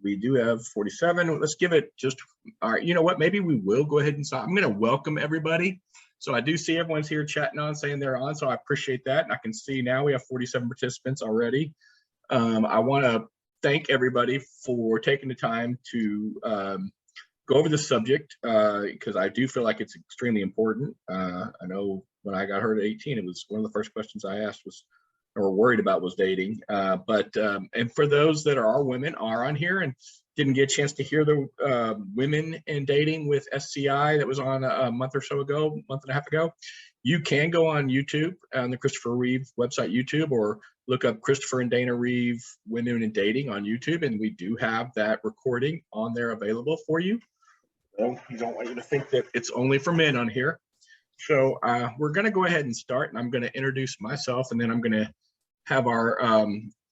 We do have 47. Let's give it just, all right, you know what? Maybe we will go ahead and start. I'm going to welcome everybody. So I do see everyone's here chatting on, saying they're on. So I appreciate that. And I can see now we have 47 participants already. I want to thank everybody for taking the time to go over this subject because I do feel like it's extremely important. I know when I got hurt at 18, it was one of the first questions I asked was, or worried about, was dating. And for those that are women are on here and didn't get a chance to hear the women in dating with SCI that was on a month or so ago, month and a half ago, you can go on YouTube on the Christopher Reeve website, YouTube, or look up Christopher and Dana Reeve Women in Dating on YouTube. And we do have that recording on there available for you. So we don't want you to think that it's only for men on here. So we're going to go ahead and start, and I'm going to introduce myself, and then I'm going to have our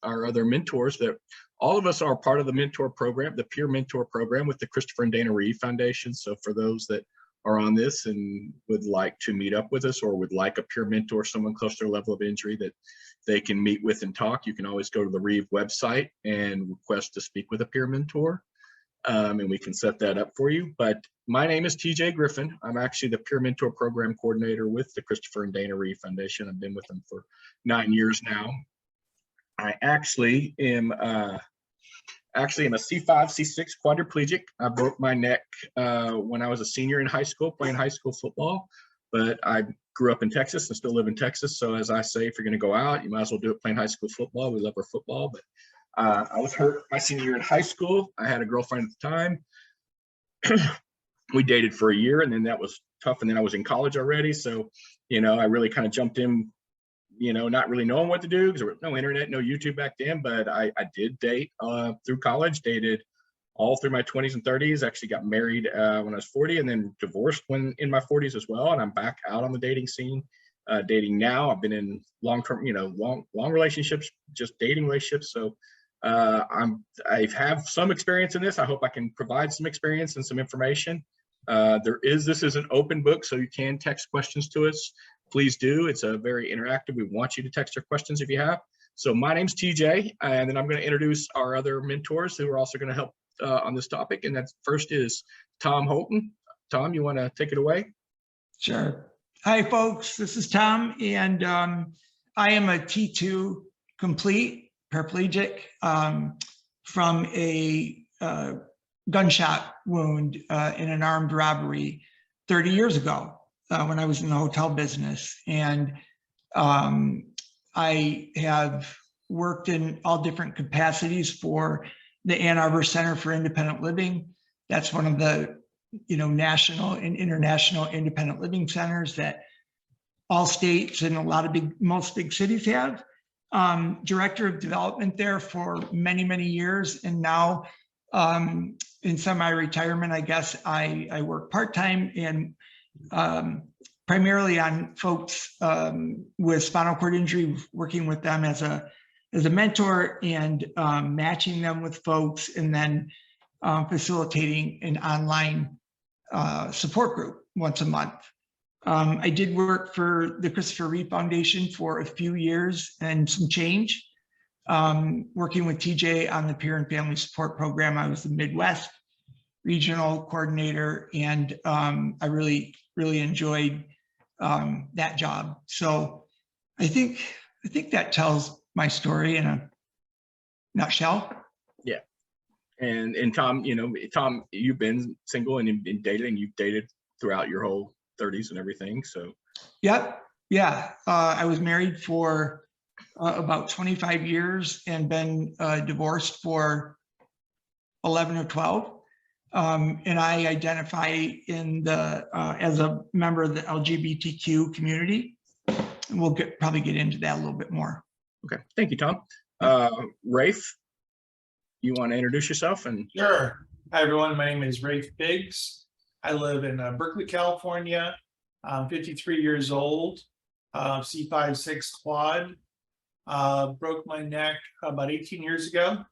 other mentors. That all of us are part of the mentor program, the peer mentor program with the Christopher and Dana Reeve Foundation. So for those that are on this and would like to meet up with us or would like a peer mentor, someone close to their level of injury that they can meet with and talk, you can always go to the Reeve website and request to speak with a peer mentor. And we can set that up for you. But my name is TJ Griffin. I'm actually the Peer Mentor Program Coordinator with the Christopher and Dana Reeve Foundation. I've been with them for 9 years now. I actually am a C5, C6 quadriplegic. I broke my neck when I was a senior in high school playing high school football, but I grew up in Texas and still live in Texas. So as I say, if you're going to go out, you might as well do it playing high school football. We love our football, but I was hurt my senior year in high school. I had a girlfriend at the time. We dated for a year, and then that was tough. And then I was in college already. So, I really kind of jumped in, not really knowing what to do because there was no internet, no YouTube back then. But I did date through college, dated all through my 20s and 30s, actually got married when I was 40 and then divorced when in my 40s as well. And I'm back out on the dating scene. Dating now. I've been in long-term, long relationships, just dating relationships. So I have some experience in this. I hope I can provide some experience and some information. This is an open book, so you can text questions to us. Please do. It's a very interactive. We want you to text your questions if you have. So my name's TJ, and then I'm going to introduce our other mentors who are also going to help on this topic. And that first is Tom Holton. Tom, you want to take it away? Sure. Hi, folks. This is Tom, and I am a T2 complete paraplegic from a gunshot wound in an armed robbery 30 years ago when I was in the hotel business. And I have worked in all different capacities for the Ann Arbor Center for Independent Living. That's one of the national and international independent living centers that all states and a lot of most big cities have. Director of development there for many, many years. And now in semi-retirement, I guess I work part-time and primarily on folks with spinal cord injury, working with them as a mentor and matching them with folks, and then facilitating an online support group once a month. I did work for the Christopher Reeve Foundation for a few years and some change, working with TJ on the Peer and Family Support Program. I was the Midwest Regional Coordinator, and I really, really enjoyed that job. So I think that tells my story in a nutshell. Yeah. And Tom, Tom, you've been single and you've been dating, and you've dated throughout your whole 30s and everything. So yep. Yeah. I was married for about 25 years and been divorced for 11 or 12. And I identify in the as a member of the LGBTQ community. And we'll probably get into that a little bit more. Okay. Thank you, Tom. Rafe, you want to introduce yourself? And Sure. Hi, everyone. My name is Rafe Biggs. I live in Berkeley, California. I'm 53 years old, C5-6 quad. Broke my neck about 18 years ago.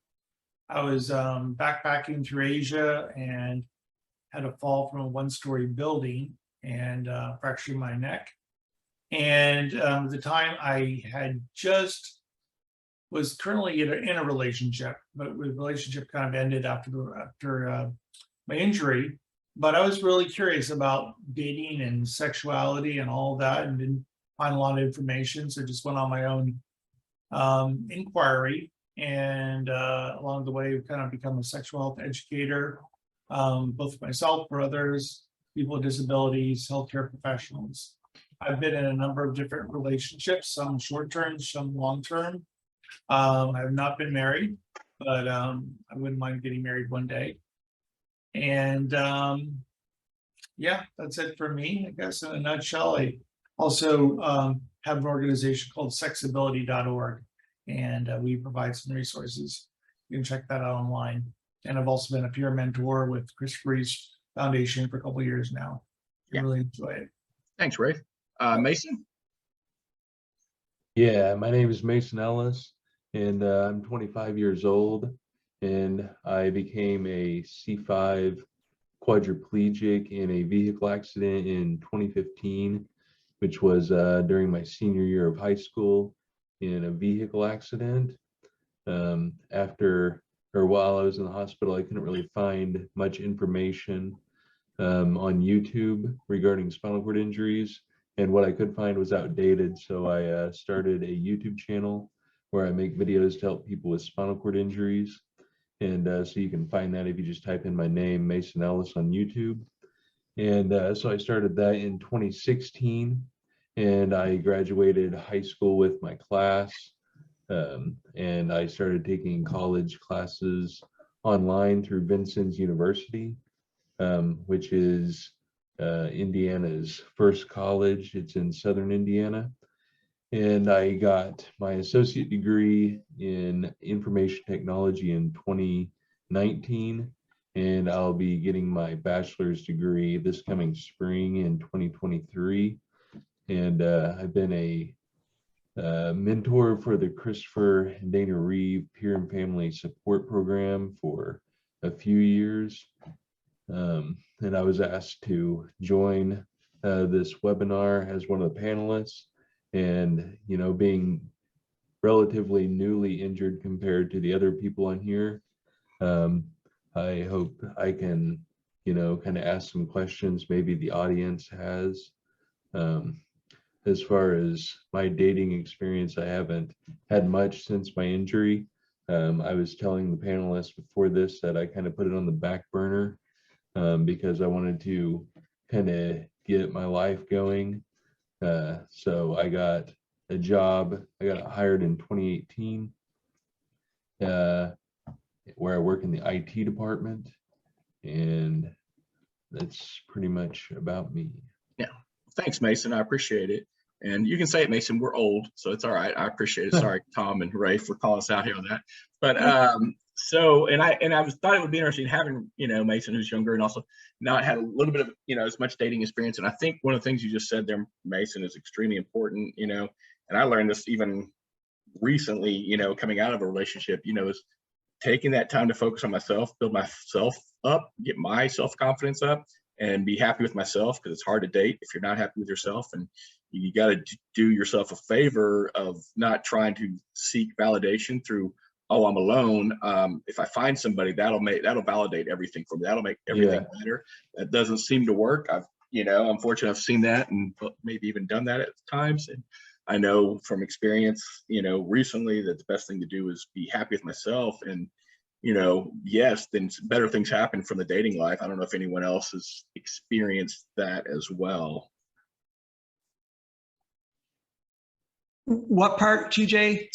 I was backpacking through Asia and had a fall from a one-story building and fractured my neck. And at the time, I had just was currently in a relationship, but the relationship kind of ended after my injury. But I was really curious about dating and sexuality and all that, and didn't find a lot of information, so just went on my own inquiry, and along the way, I've kind of become a sexual health educator, both for myself, for others, people with disabilities, healthcare professionals. I've been in a number of different relationships, some short-term, some long-term. I have not been married, but I wouldn't mind getting married one day. And yeah, that's it for me, I guess, in a nutshell. I also have an organization called sexability.org, and we provide some resources. You can check that out online. And I've also been a peer mentor with Christopher Reeve Foundation for a couple of years now. I really enjoy it. Thanks, Rafe. Mason? Yeah, my name is Mason Ellis, and I'm 25 years old, and I became a C5 quadriplegic in a vehicle accident in 2015, which was during my senior year of high school in a vehicle accident. While I was in the hospital, I couldn't really find much information on YouTube regarding spinal cord injuries, and what I could find was outdated. So I started a YouTube channel where I make videos to help people with spinal cord injuries. And so you can find that if you just type in my name, Mason Ellis, on YouTube. And so I started that in 2016, and I graduated high school with my class. And I started taking college classes online through Vincennes University, which is Indiana's first college. It's in Southern Indiana. And I got my associate degree in information technology in 2019, and I'll be getting my bachelor's degree this coming spring in 2023. And I've been a mentor for the Christopher and Dana Reeve Peer and Family Support Program for a few years. And I was asked to join this webinar as one of the panelists. And, you know, being relatively newly injured compared to the other people on here, I hope I can, you know, kind of ask some questions maybe the audience has. As far as my dating experience, I haven't had much since my injury. I was telling the panelists before this that I kind of put it on the back burner because I wanted to kind of get my life going. So I got a job. I got hired in 2018 where I work in the IT department, and that's pretty much about me. Yeah. Thanks, Mason. I appreciate it. And you can say it, Mason. We're old, so it's all right. I appreciate it. Sorry, Tom and Ray, for calling us out here on that. But I thought it would be interesting having, you know, Mason, who's younger and also not had a little bit of, you know, as much dating experience. And I think one of the things you just said there, Mason, is extremely important, you know, and I learned this even recently, you know, coming out of a relationship, you know, is taking that time to focus on myself, build myself up, get my self-confidence up, and be happy with myself, because it's hard to date if you're not happy with yourself. And you got to do yourself a favor of not trying to seek validation through, oh, I'm alone. If I find somebody, that'll validate everything for me. That'll make everything better. That doesn't seem to work. Unfortunately, I've seen that and maybe even done that at times. And I know from experience, you know, recently, that the best thing to do is be happy with myself. And, you know, yes, then better things happen from the dating life. I don't know if anyone else has experienced that as well. What part, TJ?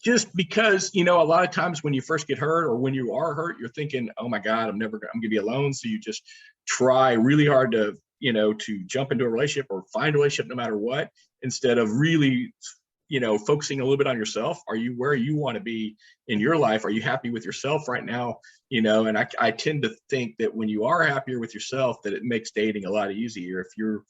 Just because, you know, a lot of times when you first get hurt, or when you are hurt, you're thinking, oh my God, I'm gonna be alone. So you just try really hard to, you know, to jump into a relationship or find a relationship no matter what, instead of really, you know, focusing a little bit on yourself. Are you where you want to be in your life? Are you happy with yourself right now? You know, and I tend to think that when you are happier with yourself, that it makes dating a lot easier. If you're,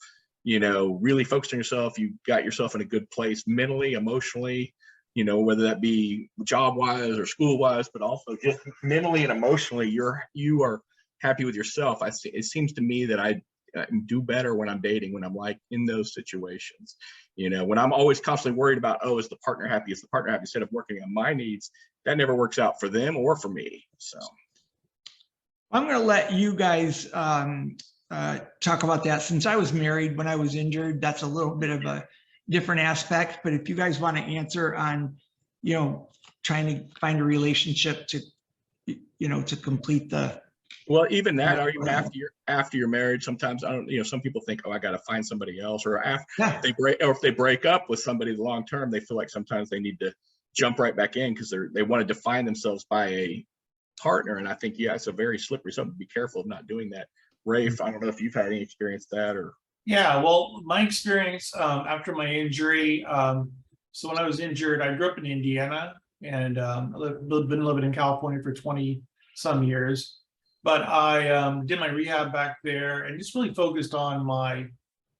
you know, really focused on yourself, you got yourself in a good place mentally, emotionally, you know, whether that be job wise or school wise, but also just mentally and emotionally, you are happy with yourself. It seems to me that do better when I'm dating, when I'm like in those situations. You know, when I'm always constantly worried about, oh, is the partner happy? Is the partner happy? Instead of working on my needs, that never works out for them or for me. So I'm going to let you guys talk about that. Since I was married when I was injured, that's a little bit of a different aspect. But if you guys want to answer on, you know, trying to find a relationship to, you know, to complete the. well, even that, or even after you're married, sometimes I don't, you know, some people think, oh, I got to find somebody else, or after Yeah. if they break up with somebody long term, they feel like sometimes they need to jump right back in because they want to define themselves by a partner. And I think, yeah, it's a very slippery something. Be careful of not doing that. Rafe, I don't know if you've had any experience that or. Yeah, well, my experience after my injury. So when I was injured, I grew up in Indiana and been living in California for 20 some years. But I did my rehab back there and just really focused on my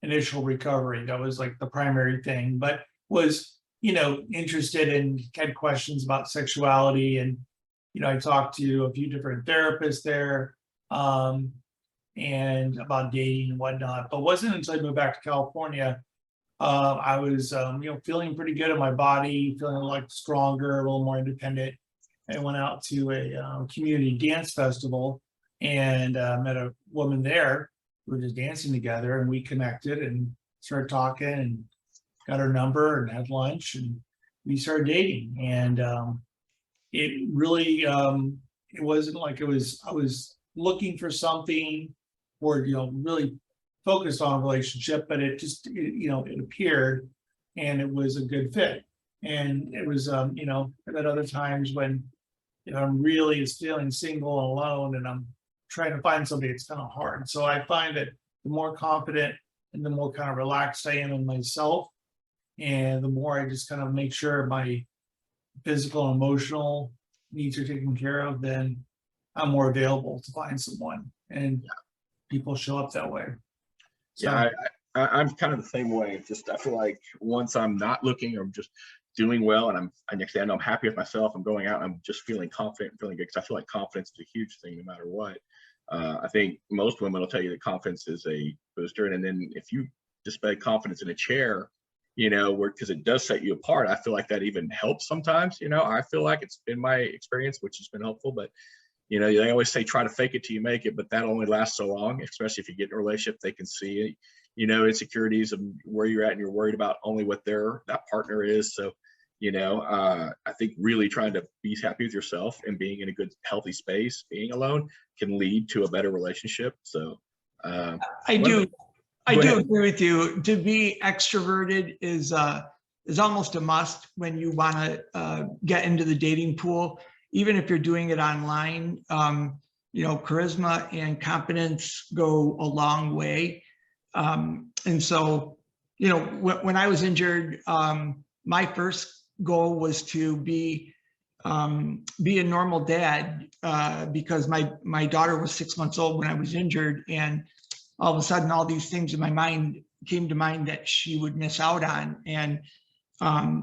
initial recovery. That was like the primary thing, but was, you know, interested and had questions about sexuality. And, you know, I talked to a few different therapists there and about dating and whatnot. But wasn't until I moved back to California, I was, you know, feeling pretty good in my body, feeling like stronger, a little more independent. I went out to a community dance festival and met a woman there. We were just dancing together and we connected and started talking and got her number and had lunch and we started dating. And it really, it wasn't like I was looking for something or, you know, really focused on a relationship, but it just, you know, it appeared and it was a good fit. And it was, you know, at other times when, you know, I'm really feeling single and alone and I'm trying to find somebody, it's kind of hard. So I find that the more confident and the more kind of relaxed I am in myself, and the more I just kind of make sure my physical and emotional needs are taken care of, then I'm more available to find someone, and people show up that way. So, Yeah, I'm kind of the same way. It's just I feel like once I'm not looking or I'm just doing well and I know I'm happy with myself, I'm going out and I'm just feeling confident and feeling good because I feel like confidence is a huge thing no matter what. I think most women will tell you that confidence is a booster. And then if you display confidence in a chair, you know, because it does set you apart, I feel like that even helps sometimes. You know, I feel like it's been my experience, which has been helpful. But, you know, they always say try to fake it till you make it, but that only lasts so long, especially if you get in a relationship, they can see, you know, insecurities of where you're at and you're worried about only what that partner is. So, you know, I think really trying to be happy with yourself and being in a good, healthy space, being alone can lead to a better relationship. So I do agree with you. To be extroverted is almost a must when you want to get into the dating pool, even if you're doing it online. You know, charisma and confidence go a long way. And so, you know, when I was injured, my first goal was to be a normal dad because my daughter was 6 months old when I was injured, and all of a sudden all these things in my mind came to mind that she would miss out on. And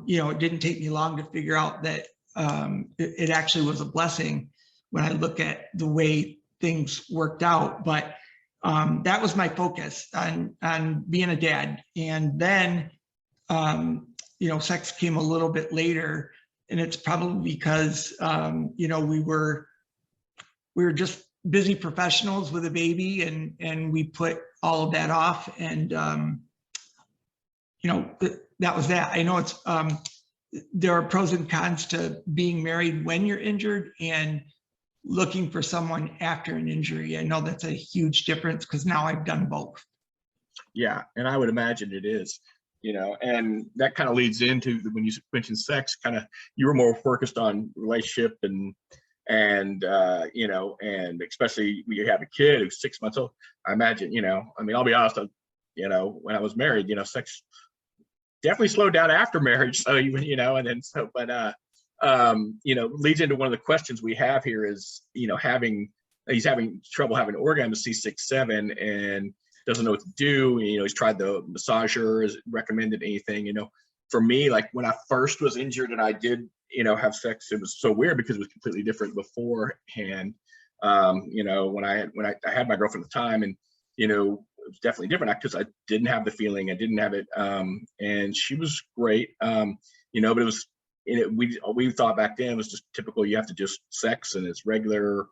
you know, it didn't take me long to figure out that it actually was a blessing when I look at the way things worked out. But that was my focus on being a dad. And then you know, sex came a little bit later, and it's probably because you know, we were just busy professionals with a baby, and we put all of that off. And you know, that was that. I know it's there are pros and cons to being married when you're injured and looking for someone after an injury. I know that's a huge difference because now I've done both. Yeah, and I would imagine it is. You know, and that kind of leads into when you mentioned sex, kind of you were more focused on relationship and you know, and especially when you have a kid who's 6 months old. I imagine, you know, I mean, I'll be honest, you know, when I was married, you know, sex definitely slowed down after marriage. So you know, and then so, but you know, leads into one of the questions we have here is, you know, he's having trouble having orgasm at C6-7 and doesn't know what to do. You know, he's tried the massager, has recommended anything. You know, for me, like when I first was injured and I did, you know, have sex, it was so weird because it was completely different beforehand. You know, when I had my girlfriend at the time, and you know, it was definitely different because I didn't have the feeling, I didn't have it. And she was great, you know, but it was, we thought back then it was just typical, you have to just sex and it's regular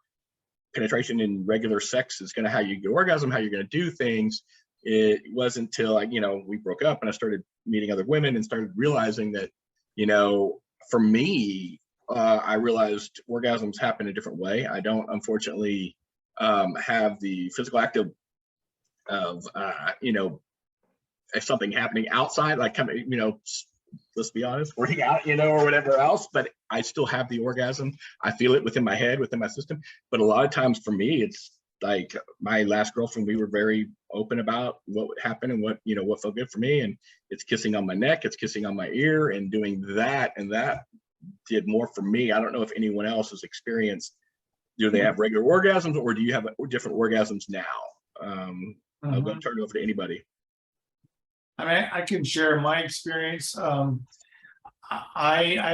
penetration and regular sex is going to how you get orgasm, how you're going to do things. It wasn't until you know, we broke up and I started meeting other women and started realizing that, you know, for me, I realized orgasms happen a different way. I don't, unfortunately, have the physical act of you know, if something happening outside, like coming, you know, let's be honest, working out, you know, or whatever else, but I still have the orgasm. I feel it within my head, within my system. But a lot of times for me, it's like my last girlfriend, we were very open about what would happen and what, you know, what felt good for me. And it's kissing on my neck, it's kissing on my ear and doing that. And that did more for me. I don't know if anyone else has experienced, do they have regular orgasms or do you have different orgasms now? I'll go turn it over to anybody. I mean, I can share my experience. I've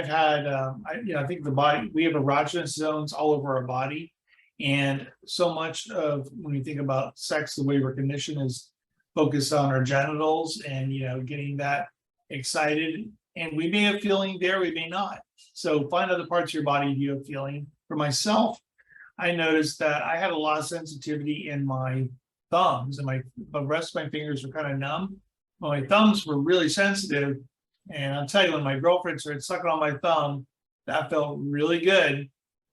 had, I think the body, we have erogenous zones all over our body. And so much of when you think about sex, the way we're conditioned is focused on our genitals and, you know, getting that excited. And we may have feeling there, we may not. So find other parts of your body you have feeling. For myself, I noticed that I had a lot of sensitivity in my thumbs and the rest of my fingers were kind of numb. My thumbs were really sensitive. And I'll tell you, when my girlfriend started sucking on my thumb, that felt really good.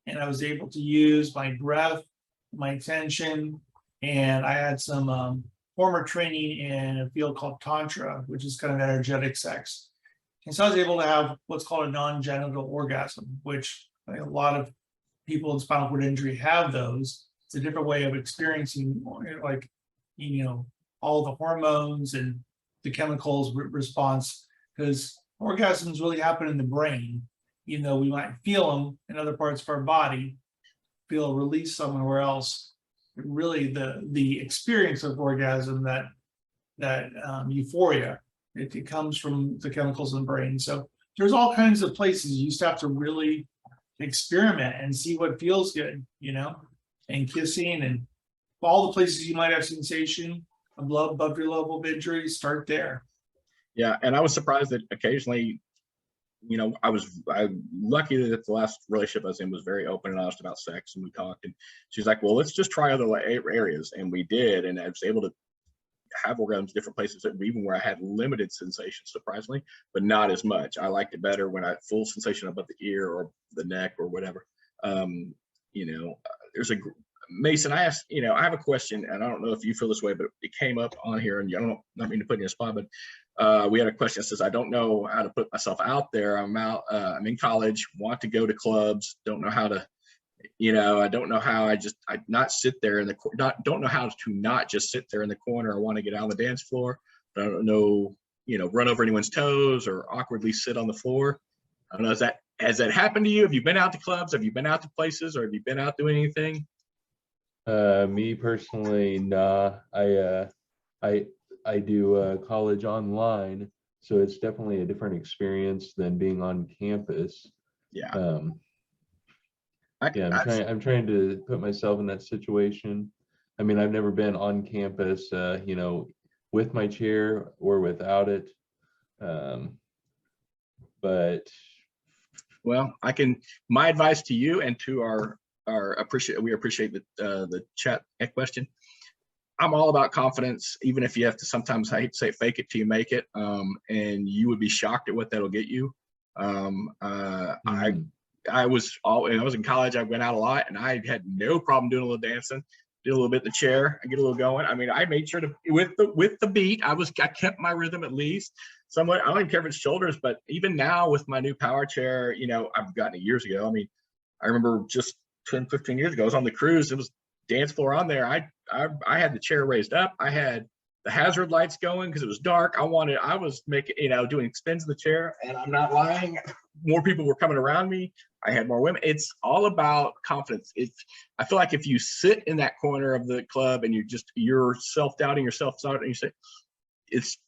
And I was able to use my breath, my tension, and I had some former training in a field called Tantra, which is kind of energetic sex. And so I was able to have what's called a non-genital orgasm, which I think a lot of people in spinal cord injury have those. It's a different way of experiencing, like, you know, all the hormones and the chemicals response, because orgasms really happen in the brain. You know, we might feel them in other parts of our body, feel a release somewhere else. But really, the experience of orgasm, that euphoria, it comes from the chemicals in the brain. So there's all kinds of places you just have to really experiment and see what feels good, you know, and kissing and all the places you might have sensation above your level of injury, start there. Yeah, and I was surprised that occasionally, you know, I'm lucky that the last relationship I was in was very open and honest about sex, and we talked, and she's like, well, let's just try other areas, and we did, and I was able to have orgasms different places, even where I had limited sensation, surprisingly, but not as much. I liked it better when I had full sensation above the ear or the neck or whatever. You know, there's Mason, I asked, you know, I have a question, and I don't know if you feel this way, but it came up on here, and I don't not mean to put you in a spot, but we had a question that says, I don't know how to put myself out there. I'm in college, want to go to clubs, don't know how to, you know, I don't know how I not sit there in don't know how to not just sit there in the corner. I want to get out on the dance floor, but I don't know, you know, run over anyone's toes or awkwardly sit on the floor. I don't know, has that happened to you? Have you been out to clubs? Have you been out to places, or have you been out doing anything? Me personally, nah. I do college online, so it's definitely a different experience than being on campus. Yeah. I'm trying to put myself in that situation. I mean, I've never been on campus, you know, with my chair or without it. But well, my advice to you and to we appreciate the chat question. I'm all about confidence, even if you have to sometimes, I hate to say, fake it till you make it. And you would be shocked at what that'll get you. I was in college, I went out a lot, and I had no problem doing a little dancing, did a little bit in the chair, I get a little going. I mean, I made sure to, with the beat, I kept my rhythm at least somewhat. I don't even care if it's shoulders, but even now with my new power chair, you know, I've gotten it years ago. I mean, I remember just 10, 15 years ago, I was on the cruise, it was dance floor on there. I had the chair raised up. I had the hazard lights going because it was dark. I was making, you know, doing spins in the chair, and I'm not lying. More people were coming around me. I had more women. It's all about confidence. I feel like if you sit in that corner of the club and you're self-doubting yourself, and you say,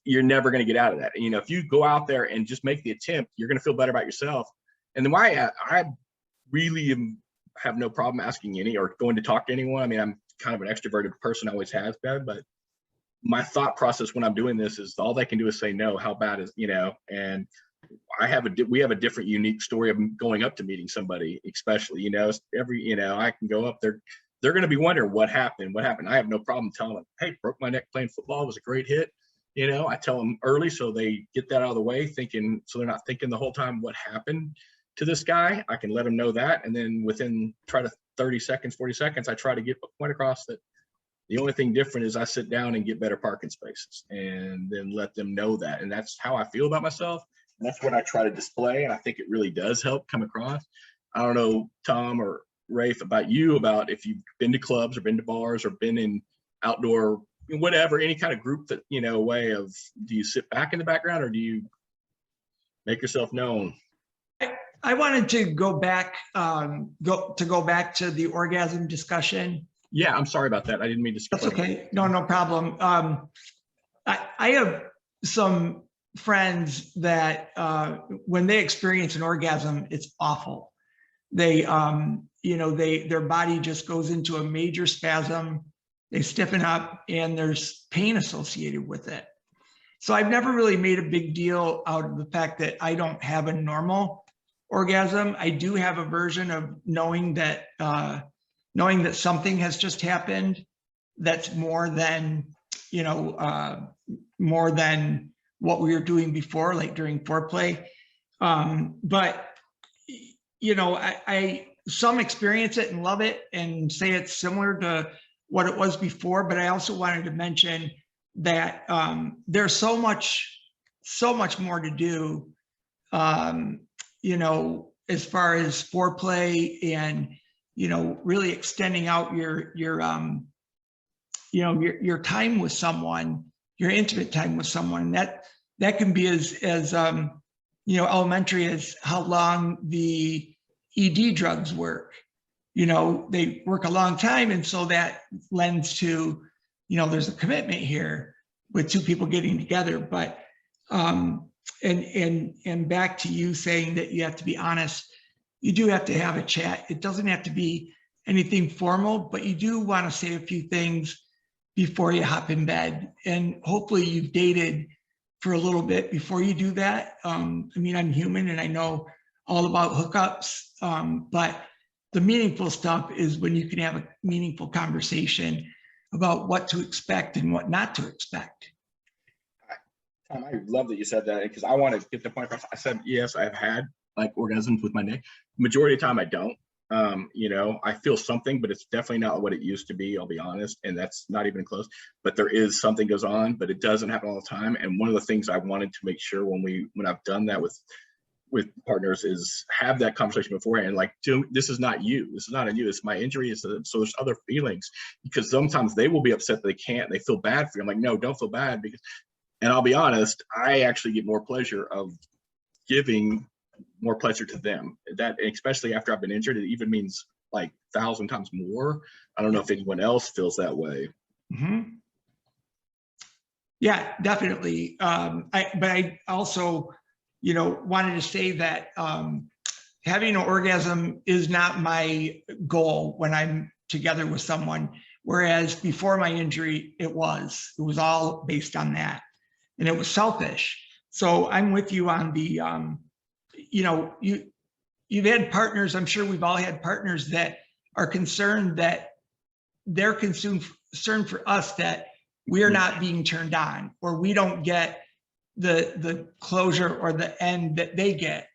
you're never going to get out of that. You know, if you go out there and just make the attempt, you're going to feel better about yourself. And then I really have no problem asking or going to talk to anyone. I mean, I'm kind of an extroverted person, always has been, but my thought process when I'm doing this is all they can do is say no. How bad is, and we have a different unique story of going up to meeting somebody, especially, I can go up there. They're going to be wondering what happened. I have no problem telling them, hey, broke my neck playing football. It was a great hit. I tell them early so they get that out of the way, so they're not thinking the whole time what happened to this guy. I can let them know that. And then within 30 seconds, 40 seconds, I try to get a point across that the only thing different is I sit down and get better parking spaces and then let them know that. And that's how I feel about myself. And that's what I try to display. And I think it really does help come across. I don't know, Tom or Rafe, about if you've been to clubs or been to bars or been in outdoor, whatever, any kind of group that, way of, do you sit back in the background or do you make yourself known? I wanted to go back to the orgasm discussion. Yeah, I'm sorry about that. I didn't mean to skip. That's okay. No problem. I have some friends that when they experience an orgasm, it's awful. They, their body just goes into a major spasm. They stiffen up and there's pain associated with it. So I've never really made a big deal out of the fact that I don't have a normal orgasm. I do have a version of knowing that something has just happened that's more than what we were doing before, like during foreplay. But I some experience it and love it and say it's similar to what it was before. But I also wanted to mention that there's so much more to do, as far as foreplay and really extending out your time with someone, your intimate time with someone. That can be as elementary as how long the ED drugs work. They work a long time, and so that lends to there's a commitment here with two people getting together. But and back to you saying that you have to be honest, you do have to have a chat. It doesn't have to be anything formal, but you do want to say a few things before you hop in bed. And hopefully you've dated for a little bit before you do that. I'm human and I know all about hookups, but the meaningful stuff is when you can have a meaningful conversation about what to expect and what not to expect. Tom, I love that you said that, because I want to get the point across. I said, yes, I've had like orgasms with my neck. Majority of the time I don't. I feel something, but it's definitely not what it used to be, I'll be honest. And that's not even close, but there is something goes on, but it doesn't happen all the time. And one of the things I wanted to make sure when I've done that with partners is have that conversation beforehand. Like, this is not you. This is not on you. It's my injury. So there's other feelings, because sometimes they will be upset that they can't. They feel bad for you. I'm like, no, don't feel bad, and I'll be honest, I actually get more pleasure of giving more pleasure to them. That, especially after I've been injured, it even means like 1,000 times more. I don't know if anyone else feels that way. Mm-hmm. Yeah, definitely. But I also, wanted to say that having an orgasm is not my goal when I'm together with someone. Whereas before my injury, it was all based on that, and it was selfish. So I'm with you on the, you've had partners. I'm sure we've all had partners that are concerned that they're concerned for us that we are not being turned on, or we don't get the closure or the end that they get.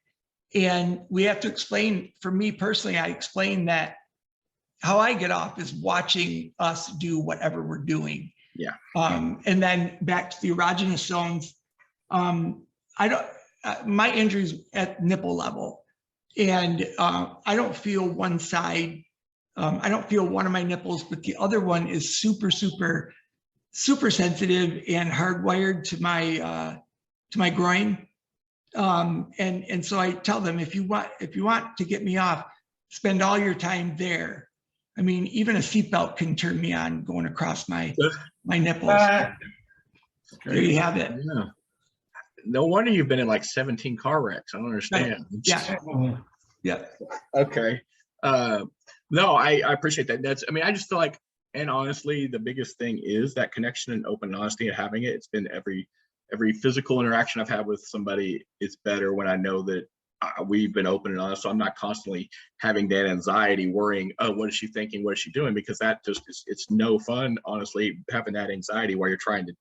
And we have to explain, for me personally, I explain that how I get off is watching us do whatever we're doing. Yeah. And then back to the erogenous zones. My injury's at nipple level, and I don't feel one side. I don't feel one of my nipples, but the other one is super sensitive and hardwired to my groin. And so I tell them, if you want to get me off, spend all your time there. I mean, even a seatbelt can turn me on going across my nipples. There you have it. Yeah. No wonder you've been in like 17 car wrecks. I don't understand. Yeah. Okay. No, I appreciate that. I just feel like, And honestly, the biggest thing is that connection and open honesty and having it. It's been every physical interaction I've had with somebody, it's better when I know that we've been open and honest. So I'm not constantly having that anxiety, worrying, oh, what is she thinking? What is she doing? Because that just it's no fun, honestly, having that anxiety while you're trying to,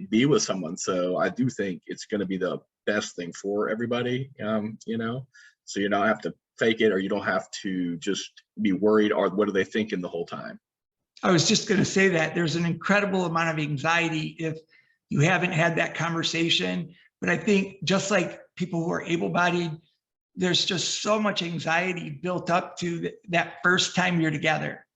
be with someone. So I do think it's going to be the best thing for everybody, so you don't have to fake it, or you don't have to just be worried, or what are they thinking the whole time? I was just going to say that there's an incredible amount of anxiety if you haven't had that conversation. But I think just like people who are able-bodied, there's just so much anxiety built up to that first time you're together.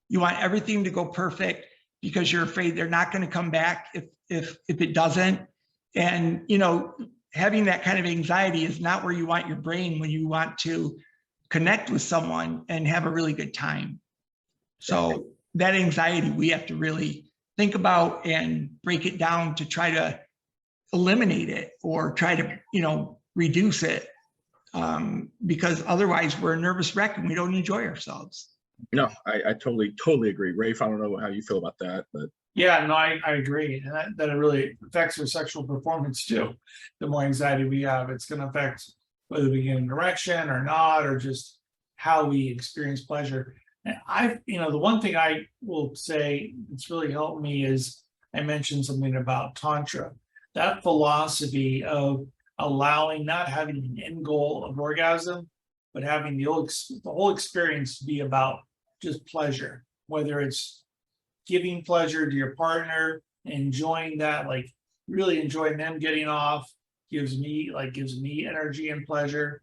You want everything to go perfect because you're afraid they're not going to come back if it doesn't. And, having that kind of anxiety is not where you want your brain when you want to connect with someone and have a really good time. So that anxiety, we have to really think about and break it down to try to eliminate it or try to, reduce it. Because otherwise we're a nervous wreck and we don't enjoy ourselves. No, I totally agree. Rafe, I don't know how you feel about that, but Yeah, no, I agree. And that it really affects our sexual performance too. The more anxiety we have, it's going to affect whether we get an erection or not, or just how we experience pleasure. And the one thing I will say that's really helped me is I mentioned something about Tantra. That philosophy of allowing, not having an end goal of orgasm, but having the whole experience be about just pleasure, whether it's giving pleasure to your partner, enjoying that, like really enjoying them getting off, gives me energy and pleasure,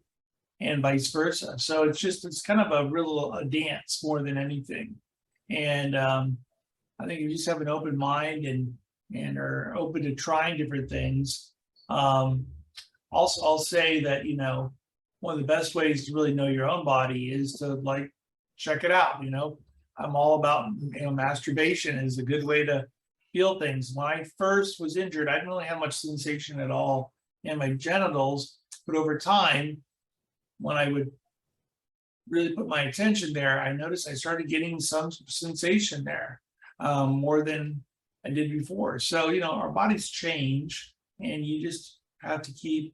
and vice versa. So it's kind of a dance more than anything. And I think you just have an open mind and are open to trying different things. Also, I'll say that, one of the best ways to really know your own body is to check it out. I'm all about, masturbation is a good way to feel things. When I first was injured, I didn't really have much sensation at all in my genitals, but over time, when I would really put my attention there, I noticed I started getting some sensation there, more than I did before. So, our bodies change, and you just have to keep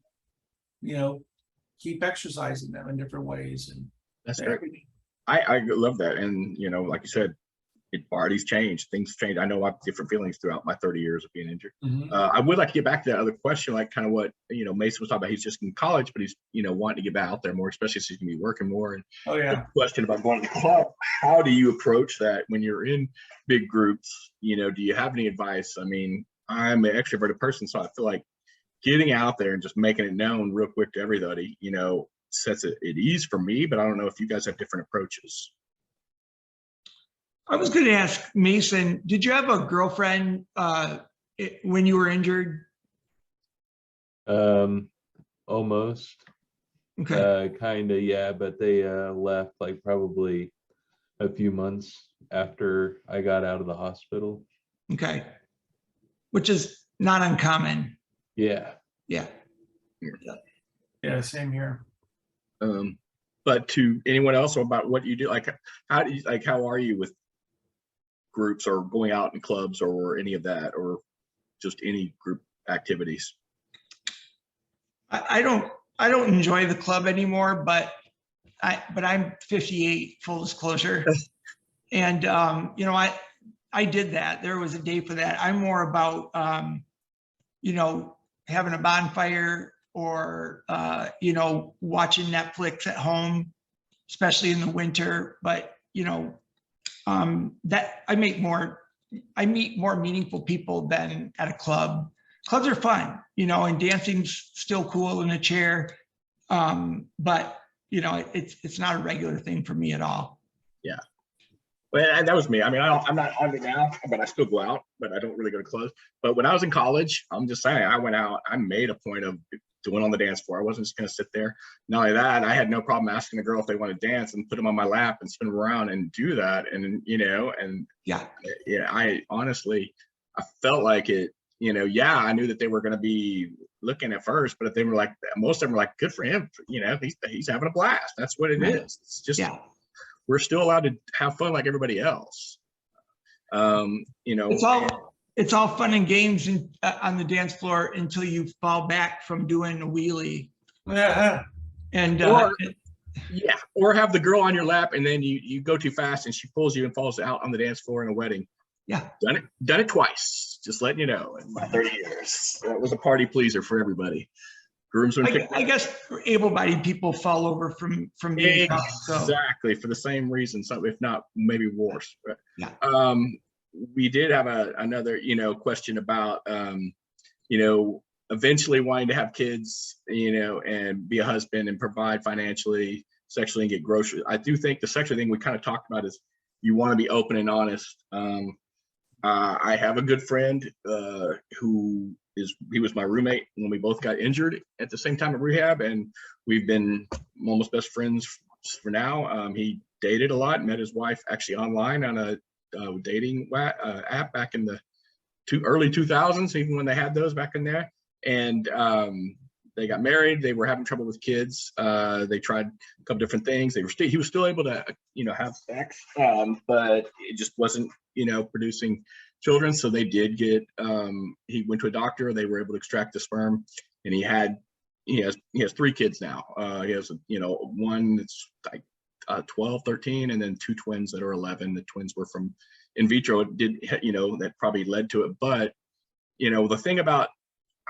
exercising them in different ways. And that's great. I love that. And, like you said, bodies change, things change. I know I have different feelings throughout my 30 years of being injured. Mm-hmm. I would like to get back to that other question, like kind of what, Mason was talking about. He's just in college, but he's, wanting to get back out there more, especially since he's going to be working more. And oh, yeah. the question about going to the club, how do you approach that when you're in big groups? Do you have any advice? I mean, I'm an extroverted person, so I feel like getting out there and just making it known real quick to everybody, sets it at ease for me, but I don't know if you guys have different approaches. I was going to ask Mason, did you have a girlfriend when you were injured? Almost. Okay. Kind of, yeah, but they left probably a few months after I got out of the hospital. Okay. Which is not uncommon. Yeah. Yeah. Yeah, same here. But to anyone else about what you do, how are you with groups or going out in clubs or any of that, or just any group activities? I don't enjoy the club anymore, but I'm 58, full disclosure. And I did that. There was a day for that. I'm more about having a bonfire or watching Netflix at home, especially in the winter. But that I meet more meaningful people than at a club. Clubs are fun, and dancing's still cool in a chair. But it's not a regular thing for me at all. Yeah. Well, and that was me. I mean, I'm not on it now, but I still go out, but I don't really go to clubs. But when I was in college, I'm just saying, I went out, I made a point of doing on the dance floor. I wasn't just going to sit there. Not only that, I had no problem asking a girl if they want to dance and put them on my lap and spin them around and do that. And, I honestly, I felt like it, I knew that they were going to be looking at first, but if they were most of them were like, good for him. He's having a blast. That's what it is. It's just we're still allowed to have fun like everybody else. You know, It's all fun and games on the dance floor until you fall back from doing a wheelie. Yeah. And yeah, or have the girl on your lap and then you go too fast and she pulls you and falls out on the dance floor in a wedding. yeah, Done it twice. Just letting you know. In my 30 years, that was a party pleaser for everybody. Groomsmen picked I guess able-bodied people fall over from being drunk, so exactly for the same reason, some if not maybe worse. But, yeah. We did have another question about eventually wanting to have kids, and be a husband and provide financially, sexually, and get groceries. I do think the sexual thing we kind of talked about is you want to be open and honest. I have a good friend he was my roommate when we both got injured at the same time at rehab, and we've been almost best friends for now. He dated a lot, met his wife actually online on a dating app back in the early 2000s, even when they had those back in there. And they got married. They were having trouble with kids. They tried a couple different things. He was still able to have sex, but it just wasn't producing children. So they did get he went to a doctor. They were able to extract the sperm, and he has 3 kids now. He has one that's like 12, 13, and then 2 twins that are 11. The twins were from in vitro. It did that probably led to it. But the thing about,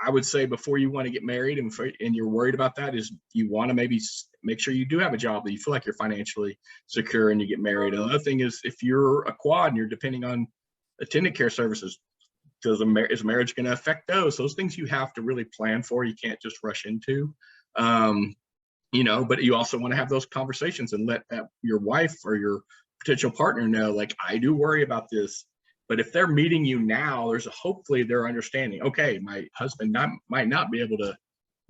I would say, before you want to get married and you're worried about that, is you want to maybe make sure you do have a job that you feel like you're financially secure and you get married. Another thing is, if you're a quad and you're depending on attendant care services, is marriage going to affect those? Those things you have to really plan for. You can't just rush into, but you also want to have those conversations and let your wife or your potential partner know, like, I do worry about this. But if they're meeting you now, hopefully they're understanding, okay, my husband might not be able to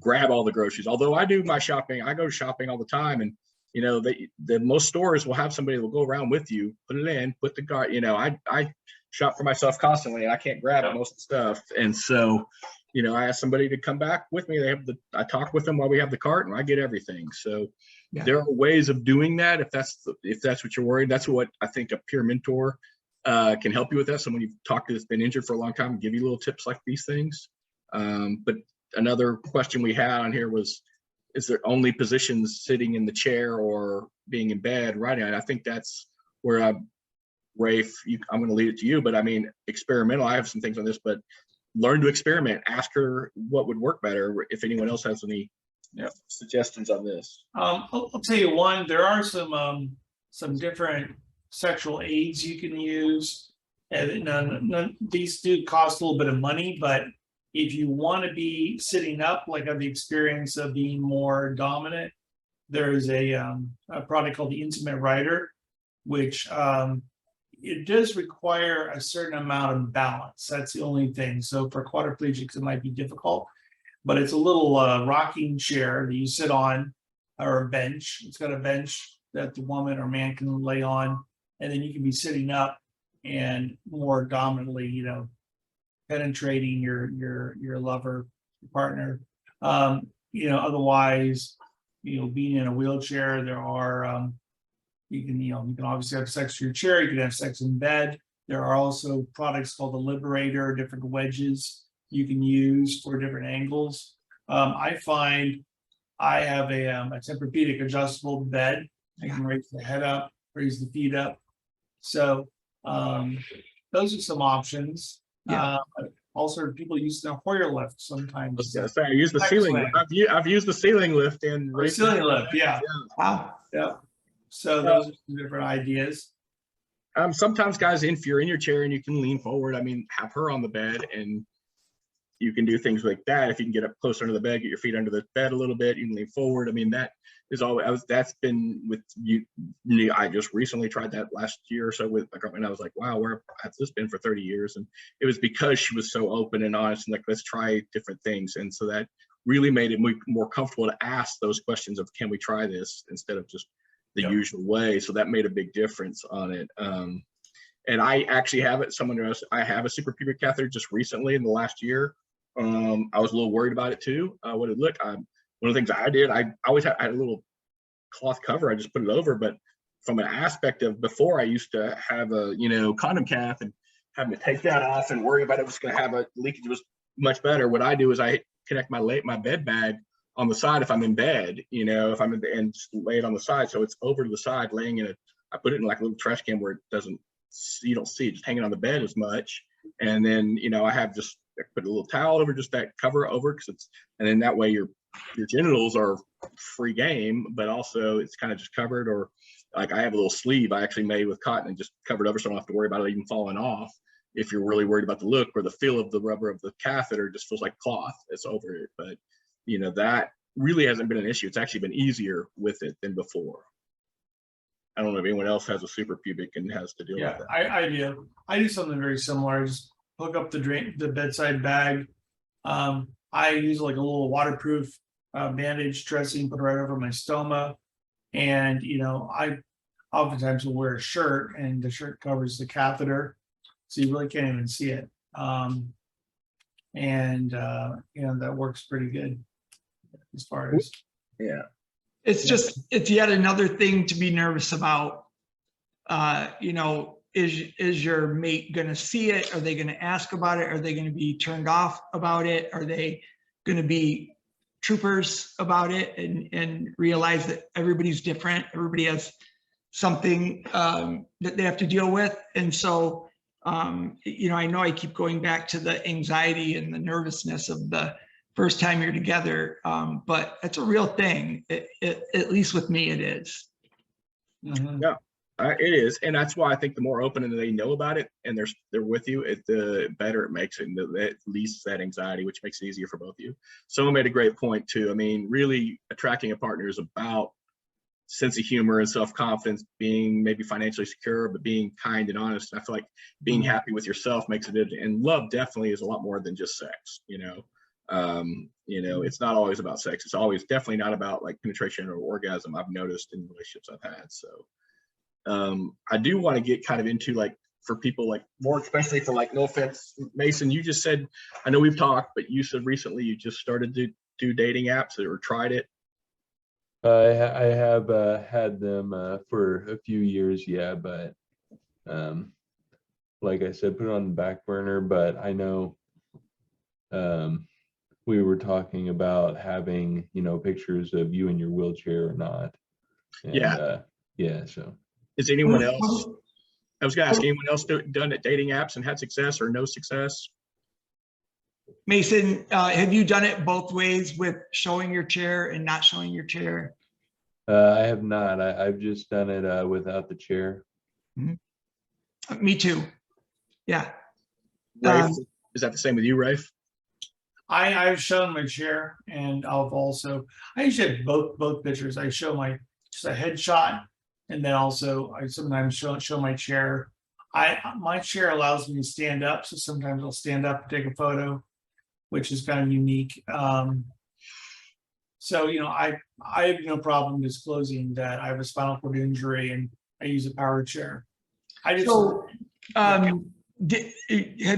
grab all the groceries. Although I do my shopping, I go shopping all the time, and the most stores will have somebody that will go around with you, put it in, put the cart. I shop for myself constantly, and I can't grab most of the stuff. And so, I ask somebody to come back with me. I talk with them while we have the cart, and I get everything. So there are ways of doing that. If that's what you're worried, that's what I think a peer mentor can help you with that. Someone you've talked to that's been injured for a long time and give you little tips like these things. But another question we had on here was, is there only positions sitting in the chair or being in bed writing? And I think that's where Rafe, I'm going to leave it to you, but I mean, experimental. I have some things on this, but learn to experiment. Ask her what would work better. If anyone else has any suggestions on this. I'll tell you one. There are some different sexual aids you can use, and these do cost a little bit of money, but if you want to be sitting up, like have the experience of being more dominant, there's a product called the Intimate Rider, which it does require a certain amount of balance. That's the only thing. So for quadriplegics, it might be difficult, but it's a little rocking chair that you sit on, or a bench. It's got a bench that the woman or man can lay on, and then you can be sitting up and more dominantly, penetrating your lover, your partner. Otherwise, being in a wheelchair, there are you can obviously have sex in your chair. You can have sex in bed. There are also products called the Liberator, different wedges you can use for different angles. I find I have a Tempur-Pedic adjustable bed. I can raise the head up, raise the feet up. So those are some options. Also, people use the Hoyer lift sometimes. I use the ceiling. I've used the ceiling lift and ceiling lift. Yeah. Wow. Yeah. So those are some different ideas. Sometimes guys, if you're in your chair and you can lean forward, I mean, have her on the bed, and you can do things like that. If you can get up closer to the bed, get your feet under the bed a little bit, you can lean forward. I mean, that is always, that's been with you. I just recently tried that last year or so with my girlfriend. I was like, wow, where has this been for 30 years? And it was because she was so open and honest and like, let's try different things. And so that really made it more comfortable to ask those questions of, can we try this, instead of just the usual way. So that made a big difference on it. And I actually have it. I have a suprapubic catheter just recently in the last year. I was a little worried about it too. What it looked. One of the things I did, I always had a little cloth cover. I just put it over, but from an aspect of before, I used to have a, condom cath and having to take that off and worry about it was going to have a leakage. Was much better. What I do is I connect my bed bag on the side if I'm in bed, if I'm in the, and just lay it on the side. So it's over to the side, laying in I put it in like a little trash can where you don't see it just hanging on the bed as much. And then, I have just put a little towel over, just that cover over, and then that way your genitals are free game, but also it's kind of just covered. Or like I have a little sleeve I actually made with cotton and just covered over so I don't have to worry about it even falling off. If you're really worried about the look or the feel of the rubber of the catheter, just feels like cloth, it's over it. But that really hasn't been an issue. It's actually been easier with it than before. I don't know if anyone else has a super pubic and has to deal with that. I do. I do something very similar. I just hook up the bedside bag. I use like a little waterproof bandage dressing, put it right over my stoma. And, I oftentimes will wear a shirt and the shirt covers the catheter. So you really can't even see it. That works pretty good as far as. Yeah. It's yet another thing to be nervous about. Is your mate going to see it? Are they going to ask about it? Are they going to be turned off about it? Are they going to be troopers about it and realize that everybody's different? Everybody has something that they have to deal with. And so, I know I keep going back to the anxiety and the nervousness of the first time you're together, but it's a real thing. At least with me, it is. Mhm. Yeah, it is, and that's why I think the more open they know about it, and they're with you, the better it makes it, and at least that anxiety, which makes it easier for both of you. Someone made a great point too. I mean, really attracting a partner is about sense of humor and self-confidence, being maybe financially secure, but being kind and honest. And I feel like being happy with yourself makes it, and love definitely is a lot more than just sex. It's not always about sex. It's always definitely not about like penetration or orgasm. I've noticed in relationships I've had. So I do want to get kind of into like for people like more, especially for like, no offense, Mason, you just said, I know we've talked, but you said recently you just started to do dating apps or tried it. I have had them for a few years, yeah, but like I said, put it on the back burner. But I know we were talking about having, pictures of you in your wheelchair or not. And, so. Is anyone else? I was gonna ask, anyone else done at dating apps and had success or no success? Mason, have you done it both ways with showing your chair and not showing your chair? I have not. I've just done it without the chair. Me too. Yeah. Rafe, is that the same with you, Rafe? I've shown my chair, and I usually have both pictures. I show just a headshot, and then also I sometimes show my chair. My chair allows me to stand up, so sometimes I'll stand up and take a photo, which is kind of unique. So I have no problem disclosing that I have a spinal cord injury and I use a power chair. Have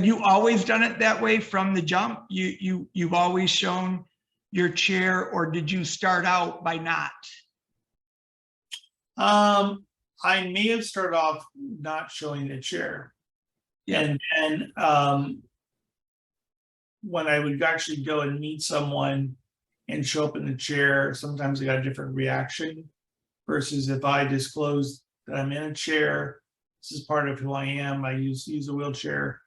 you always done it that way from the jump? You've always shown your chair, or did you start out by not? I may have started off not showing the chair. Yeah. And then when I would actually go and meet someone and show up in the chair, sometimes I got a different reaction versus if I disclose that I'm in a chair, this is part of who I am, I use a wheelchair,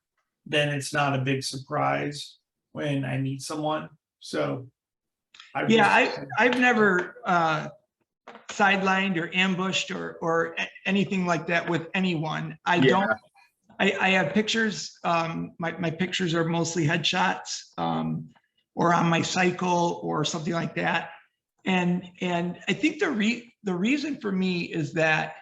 then it's not a big surprise when I meet someone. So I've never sidelined or ambushed or anything like that with anyone. I have pictures. My pictures are mostly headshots or on my cycle or something like that. And I think the reason for me is that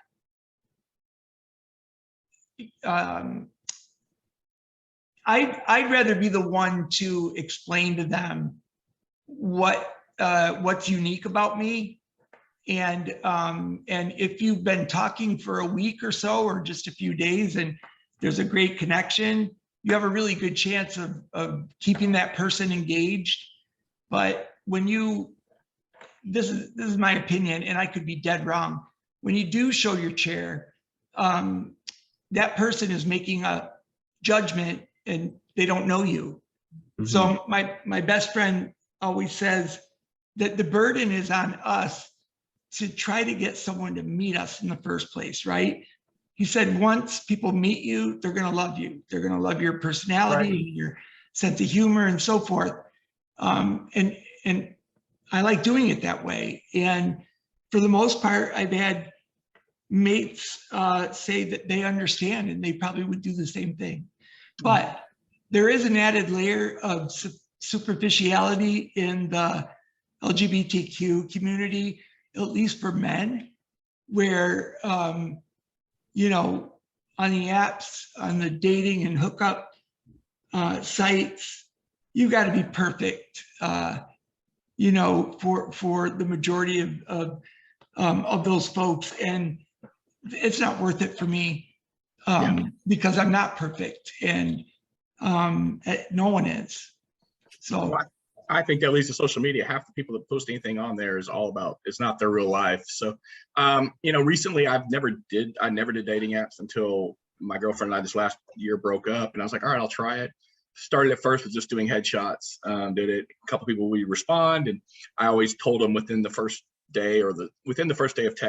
I'd rather be the one to explain to them what's unique about me. And if you've been talking for a week or so, or just a few days, and there's a great connection, you have a really good chance of keeping that person engaged. But when this is my opinion, and I could be dead wrong, when you do show your chair, that person is making a judgment and they don't know you. Mhm. So my best friend always says that the burden is on us to try to get someone to meet us in the first place, right? He said, once people meet you, they're going to love you. They're going to love your personality, Right. your sense of humor, and so forth. And I like doing it that way. And for the most part, I've had mates say that they understand and they probably would do the same thing. But there is an added layer of superficiality in the LGBTQ community, at least for men, where, you know, on the apps, on the dating and hookup sites, you got to be perfect, you know, for the majority of those folks. And it's not worth it for me because I'm not perfect and no one is. So Well, I think that leads to social media. Half the people that post anything on there is all about, it's not their real life. So, you know, recently I never did dating apps until my girlfriend and I this last year broke up, and I was like, all right, I'll try it. Started at first with just doing headshots. Did it. A couple people would respond, and I always told them within the first day or within the first day of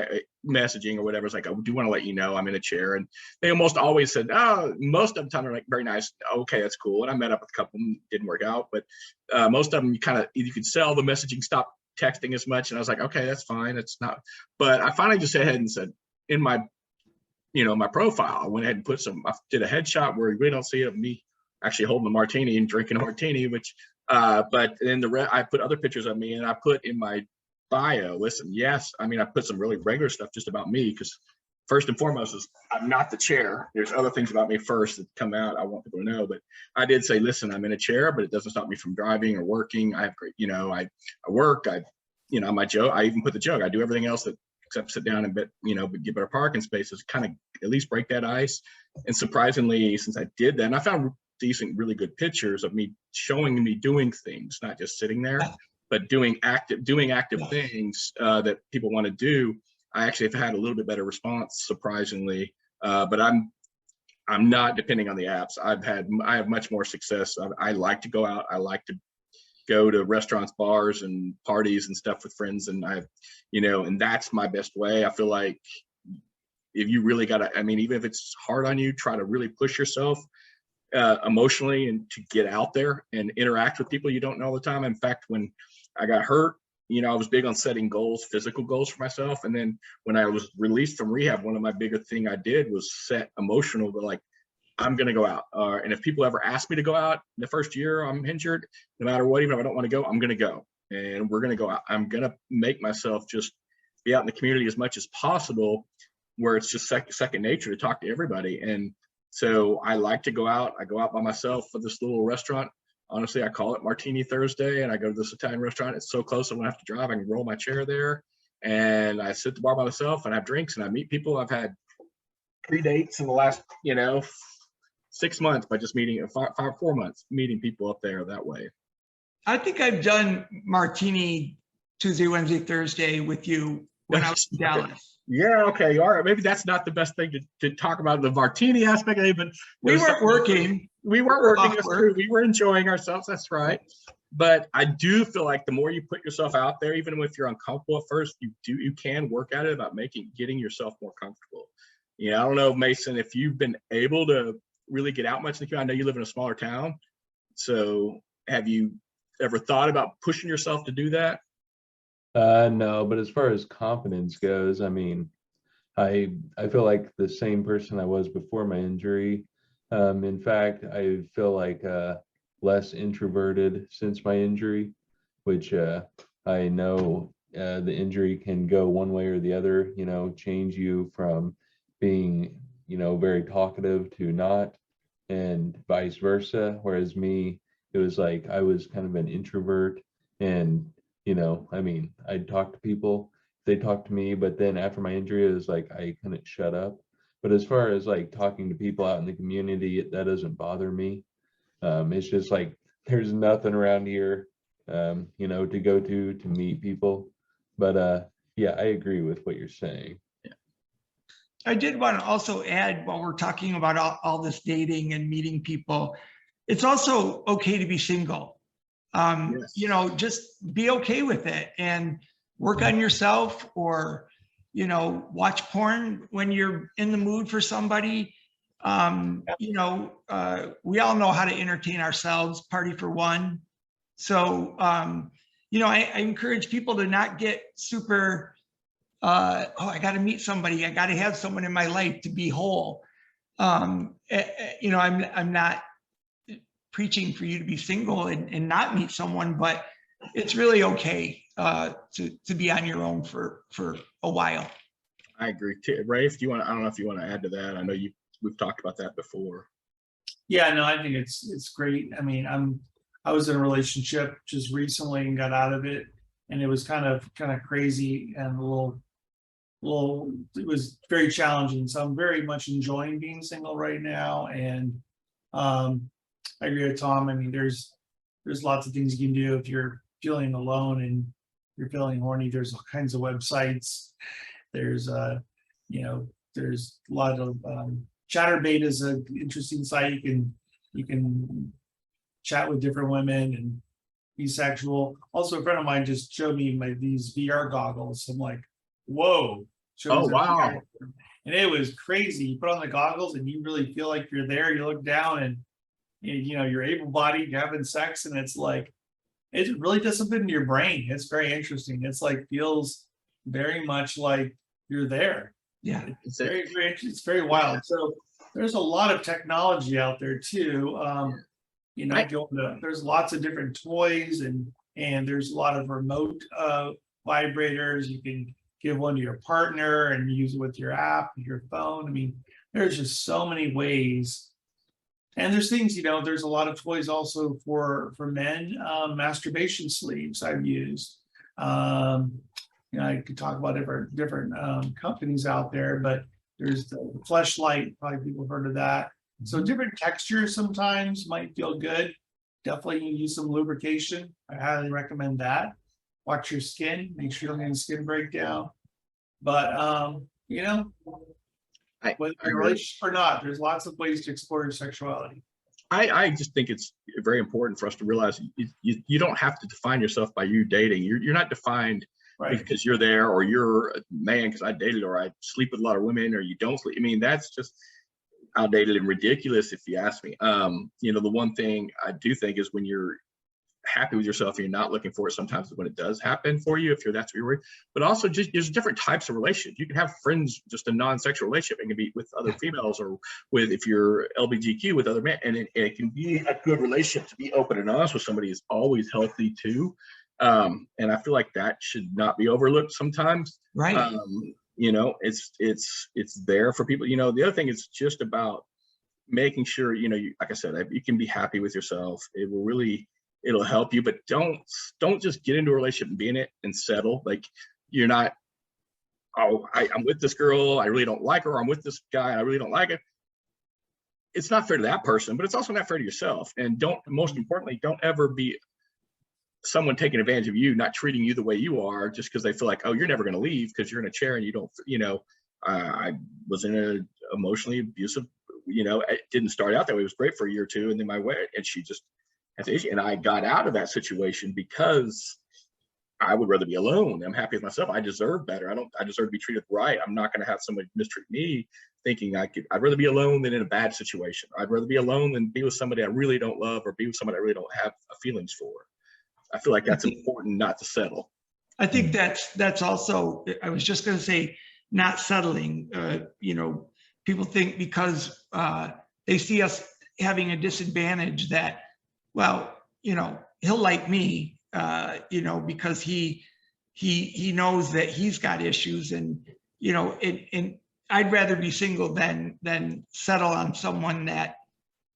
messaging or whatever, it's like, I do want to let you know I'm in a chair. And they almost always said, oh, most of the time they're like, very nice. Okay, that's cool. And I met up with a couple, didn't work out, but most of them you could sell the messaging, stop texting as much. And I was like, okay, that's fine. It's not, but I finally just went ahead and said in my, you know, my profile, I went ahead and I did a headshot where you really don't see it of me actually holding a martini and drinking a martini, which, but then I put other pictures of me, and I put in my bio, listen, yes, I mean, I put some really regular stuff just about me, because first and foremost is I'm not the chair. There's other things about me first that come out I want people to know, but I did say, listen, I'm in a chair, but it doesn't stop me from driving or working. I have great, you know, I work, you know, my joke, I even put the joke, I do everything else except sit down and bet, you know, but get better parking spaces, kind of at least break that ice. And surprisingly, since I did that, and I found decent, really good pictures of me showing me doing things, not just sitting there, but doing active things that people want to do. I actually have had a little bit better response, surprisingly. But I'm not depending on the apps. I have much more success. I like to go out. I like to go to restaurants, bars, and parties and stuff with friends. And you know, and that's my best way. I feel like if you really got to, I mean, even if it's hard on you, try to really push yourself emotionally and to get out there and interact with people you don't know all the time. In fact, when I got hurt, you know, I was big on setting goals, physical goals for myself. And then when I was released from rehab, one of my bigger thing I did was set emotional, but like, I'm going to go out. And if people ever ask me to go out the first year I'm injured, no matter what, even if I don't want to go, I'm going to go. And we're going to go out. I'm going to make myself just be out in the community as much as possible, where it's just second nature to talk to everybody. And so I like to go out. I go out by myself for this little restaurant. Honestly, I call it Martini Thursday, and I go to this Italian restaurant. It's so close I don't have to drive. I can roll my chair there, and I sit at the bar by myself and have drinks and I meet people. I've had 3 dates in the last, you know, 6 months by just meeting 4 months, meeting people up there that way. I think I've done Martini Tuesday, Wednesday, Thursday with you when I was in Dallas. Yeah, okay, all right. Maybe that's not the best thing to talk about the martini aspect of it, but we weren't working. We weren't working. That's true. We were enjoying ourselves. That's right. But I do feel like the more you put yourself out there, even if you're uncomfortable at first, you can work at it about getting yourself more comfortable. Yeah, I don't know, Mason, if you've been able to really get out much in the community. I know you live in a smaller town. So have you ever thought about pushing yourself to do that? No, but as far as confidence goes, I mean, I feel like the same person I was before my injury. In fact, I feel like less introverted since my injury, which I know the injury can go one way or the other, you know, change you from being, you know, very talkative to not, and vice versa. Whereas me, it was like I was kind of an introvert, and you know, I mean, I'd talk to people, they talk to me, but then after my injury, it was like I couldn't shut up. But as far as like talking to people out in the community, that doesn't bother me. It's just like there's nothing around here, you know, to go to meet people. But yeah, I agree with what you're saying. I did want to also add, while we're talking about all this dating and meeting people, it's also okay to be single. Yes. You know, just be okay with it and work on yourself, or, you know, watch porn when you're in the mood for somebody. You know, we all know how to entertain ourselves, party for one. So, you know, I encourage people to not get super, oh, I got to meet somebody. I got to have someone in my life to be whole. You know, I'm not preaching for you to be single and not meet someone, but it's really okay to be on your own for a while. I agree. Rafe, do you want? I don't know if you want to add to that. I know we've talked about that before. Yeah, no, I think it's great. I mean, I was in a relationship just recently and got out of it, and it was kind of crazy and a little it was very challenging. So I'm very much enjoying being single right now. And I agree with Tom. I mean, there's lots of things you can do if you're feeling alone and you're feeling horny. There's all kinds of websites. There's you know, there's a lot of Chatterbait is an interesting site. You can chat with different women and be sexual. Also, a friend of mine just showed me these VR goggles. I'm like, whoa. Oh, wow. And it was crazy. You put on the goggles and you really feel like you're there. You look down and you know, you're able-bodied, you're having sex, and it's like, it really does something to your brain. It's very interesting. It's like, feels very much like you're there. Yeah. It's it's very wild. So there's a lot of technology out there too. You know, there's lots of different toys, and there's a lot of remote vibrators. You can give one to your partner and use it with your app, your phone. I mean, there's just so many ways. And there's things, you know, there's a lot of toys also for men. Masturbation sleeves I've used. You know, I could talk about different companies out there, but there's the Fleshlight, probably people have heard of that. So different textures sometimes might feel good. Definitely use some lubrication. I highly recommend that. Watch your skin, make sure you don't get any skin breakdown. But you know, whether you're in a relationship or not, there's lots of ways to explore your sexuality. I just think it's very important for us to realize you don't have to define yourself by you dating. You're not defined because you're there, or you're a man because I dated, or I sleep with a lot of women, or you don't sleep. I mean, that's just outdated and ridiculous if you ask me. You know, the one thing I do think is when you're happy with yourself and you're not looking for it, sometimes when it does happen for you, if that's what you're worried. But also, just there's different types of relationships. You can have friends, just a non-sexual relationship. It can be with other females, or with, if you're LGBTQ, with other men, and it can be a good relationship. To be open and honest with somebody is always healthy too. And I feel like that should not be overlooked sometimes. Right. You know, it's there for people. You know, the other thing is just about making sure, you know, like I said, you can be happy with yourself. It'll help you, but don't just get into a relationship and be in it and settle. Like, you're not, oh, I'm with this girl, I really don't like her, or I'm with this guy, I really don't like it. It's not fair to that person, but it's also not fair to yourself. And most importantly, don't ever be someone taking advantage of you, not treating you the way you are, just because they feel like, oh, you're never going to leave because you're in a chair and you don't, you know. I was in an emotionally abusive, you know, it didn't start out that way. It was great for a year or two, and then and she just, and I got out of that situation because I would rather be alone. I'm happy with myself. I deserve better. I deserve to be treated right. I'm not going to have somebody mistreat me thinking I'd rather be alone than in a bad situation. I'd rather be alone than be with somebody I really don't love, or be with somebody I really don't have feelings for. I feel like that's important, not to settle. I think that's also, I was just going to say, not settling. You know, people think because they see us having a disadvantage that, well, you know, he'll like me, you know, because he knows that he's got issues, and, you know, and I'd rather be single than settle on someone that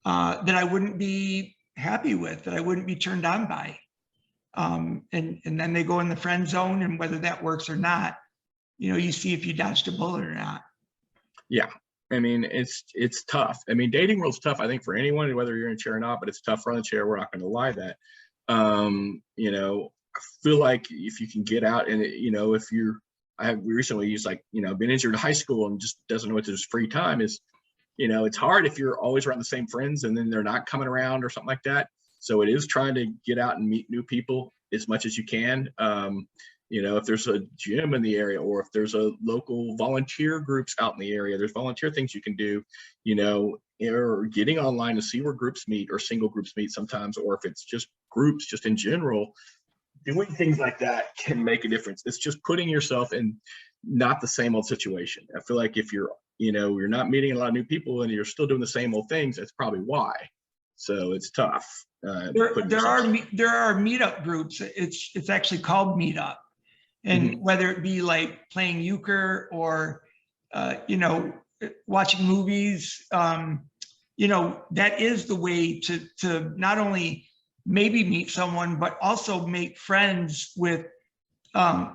I wouldn't be happy with, that I wouldn't be turned on by. And then they go in the friend zone, and whether that works or not, you know, you see if you dodged a bullet or not. Yeah. I mean, it's tough. I mean, dating world's tough, I think, for anyone, whether you're in a chair or not, but it's tough for on the chair. We're not going to lie that. You know, I feel like if you can get out and, you know, we recently used like, been injured in high school and just doesn't know what to do with his free time is, it's hard if you're always around the same friends and then they're not coming around or something like that. So it is trying to get out and meet new people as much as you can. If there's a gym in the area or if there's a local volunteer groups out in the area, there's volunteer things you can do, or getting online to see where groups meet or single groups meet sometimes, or if it's just groups just in general, doing things like that can make a difference. It's just putting yourself in not the same old situation. I feel like if you're not meeting a lot of new people and you're still doing the same old things, that's probably why. So it's tough. There are meetup groups. It's actually called Meetup. And whether it be like playing euchre or, watching movies, that is the way to not only maybe meet someone, but also make friends with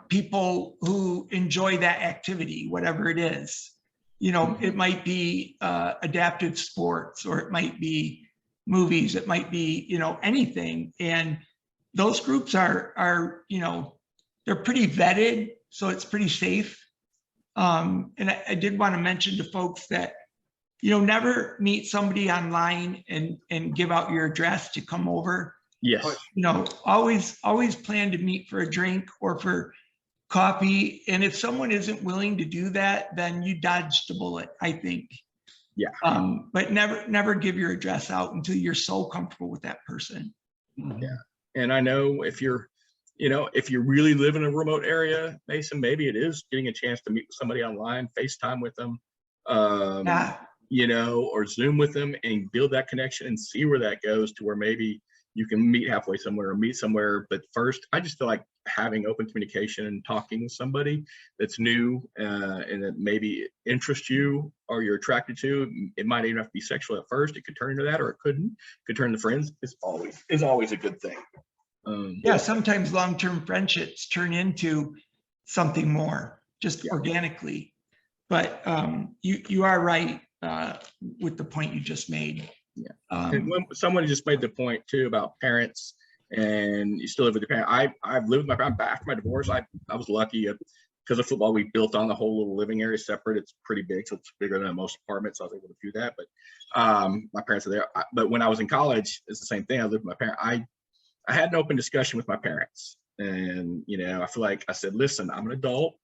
people who enjoy that activity, whatever it is. It might be adaptive sports, or it might be movies, it might be, anything. And those groups are they're pretty vetted, so it's pretty safe. And I did want to mention to folks that, never meet somebody online and give out your address to come over. Yes. Always plan to meet for a drink or for coffee. And if someone isn't willing to do that, then you dodged the bullet, I think. Yeah. But never give your address out until you're so comfortable with that person. Yeah. And I know if you're really live in a remote area, Mason, maybe it is getting a chance to meet somebody online, FaceTime with them, or Zoom with them and build that connection and see where that goes to where maybe you can meet halfway somewhere or meet somewhere. But first, I just feel like having open communication and talking with somebody that's new and that maybe interests you or you're attracted to, it might even have to be sexual at first. It could turn into that or it couldn't. It could turn to friends. It's always a good thing. Sometimes long-term friendships turn into something more just organically, but you are right with the point you just made. And when someone just made the point too about parents and you still live with your parents. I've lived with my parents after my divorce. I was lucky because of football. We built on the whole little living area separate. It's pretty big, so it's bigger than most apartments. So I was able to do that. But my parents are there. But when I was in college, it's the same thing. I lived with my parents. I had an open discussion with my parents, and I feel like I said, listen, I'm an adult.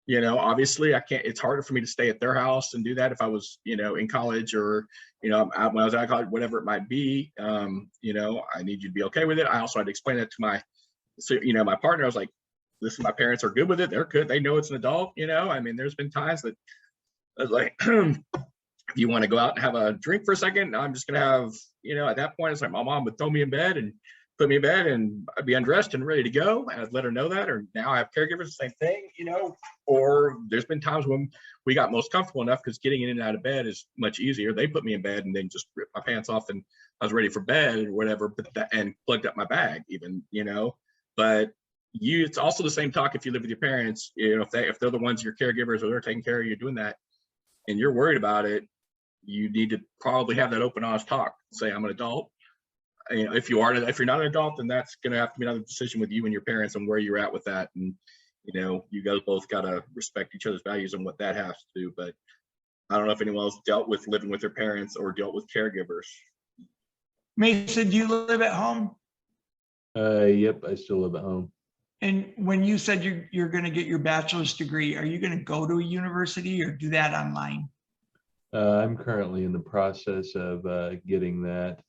Obviously I can't, it's harder for me to stay at their house and do that if I was, in college or, when I was out of college, whatever it might be. I need you to be okay with it. I also had to explain that to my partner. I was like, listen, my parents are good with it. They're good. They know it's an adult, there's been times that I was like, if you want to go out and have a drink for a second, I'm just going to have, at that point, it's like my mom would throw me in bed and put me in bed and I'd be undressed and ready to go. And I'd let her know that, or now I have caregivers, the same thing, or there's been times when we got most comfortable enough because getting in and out of bed is much easier. They put me in bed and then just ripped my pants off and I was ready for bed or whatever, and plugged up my bag even, but it's also the same talk if you live with your parents, if they're the ones, your caregivers, or they're taking care of you doing that and you're worried about it, you need to probably have that open, honest talk. Say, I'm an adult. If you're not an adult, then that's going to have to be another decision with you and your parents and where you're at with that. And, you guys both got to respect each other's values and what that has to do. But I don't know if anyone else dealt with living with their parents or dealt with caregivers. Mason, do you live at home? Yep, I still live at home. And when you said you're going to get your bachelor's degree, are you going to go to a university or do that online? I'm currently in the process of getting that.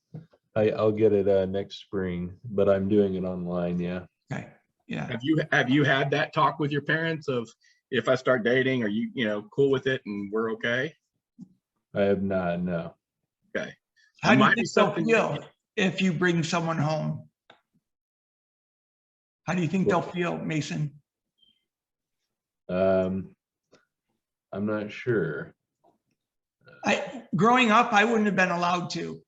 I'll get it next spring, but I'm doing it online. Yeah. Okay. Yeah. Have you had that talk with your parents of, if I start dating, are you cool with it and we're okay? I have not. No. Okay. How do you think they'll feel if you bring someone home? How do you think they'll feel, Mason? I'm not sure. Growing up, I wouldn't have been allowed to.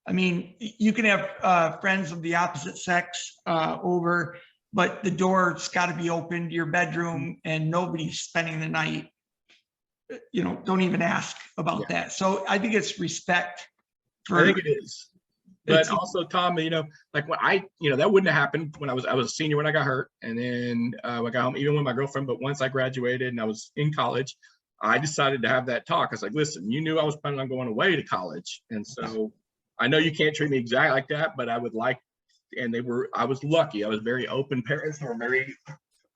I mean, you can have friends of the opposite sex over, but the door's got to be open to your bedroom and nobody's spending the night. Don't even ask about that. So I think it's respect. I think it is. But It's- also, Tom, like when that wouldn't have happened when I was a senior when I got hurt, and then I got home even with my girlfriend. But once I graduated and I was in college, I decided to have that talk. I was like, listen, you knew I was planning on going away to college, and so I know you can't treat me exactly like that, but I would like. And I was lucky. I was very open. Parents were very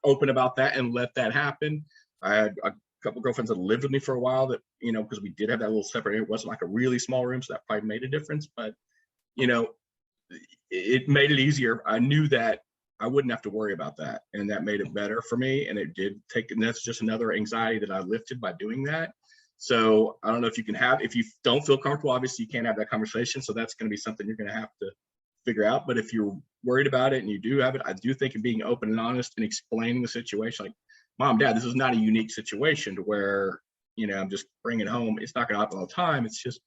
open about that and let that happen. I had a couple girlfriends that lived with me for a while that, because we did have that little separate, it wasn't like a really small room, so that probably made a difference, but it made it easier. I knew that I wouldn't have to worry about that, and that made it better for me. And it did and that's just another anxiety that I lifted by doing that. So I don't know if you don't feel comfortable, obviously you can't have that conversation. So that's going to be something you're going to have to figure out. But if you're worried about it and you do have it, I do think of being open and honest and explaining the situation, like, Mom, Dad, this is not a unique situation to where, I'm just bringing it home. It's not going to happen all the time. It's just,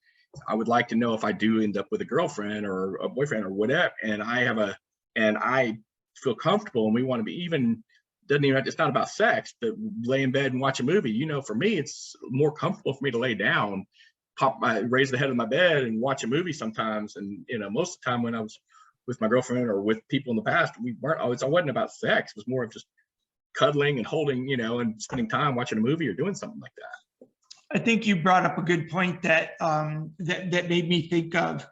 I would like to know if I do end up with a girlfriend or a boyfriend or whatever, and I feel comfortable and we want to be it's not about sex, but lay in bed and watch a movie. For me, it's more comfortable for me to lay down, raise the head of my bed and watch a movie sometimes. And, most of the time when I was with my girlfriend or with people in the past, I wasn't about sex. It was more of just cuddling and holding, and spending time watching a movie or doing something like that. I think you brought up a good point that that made me think of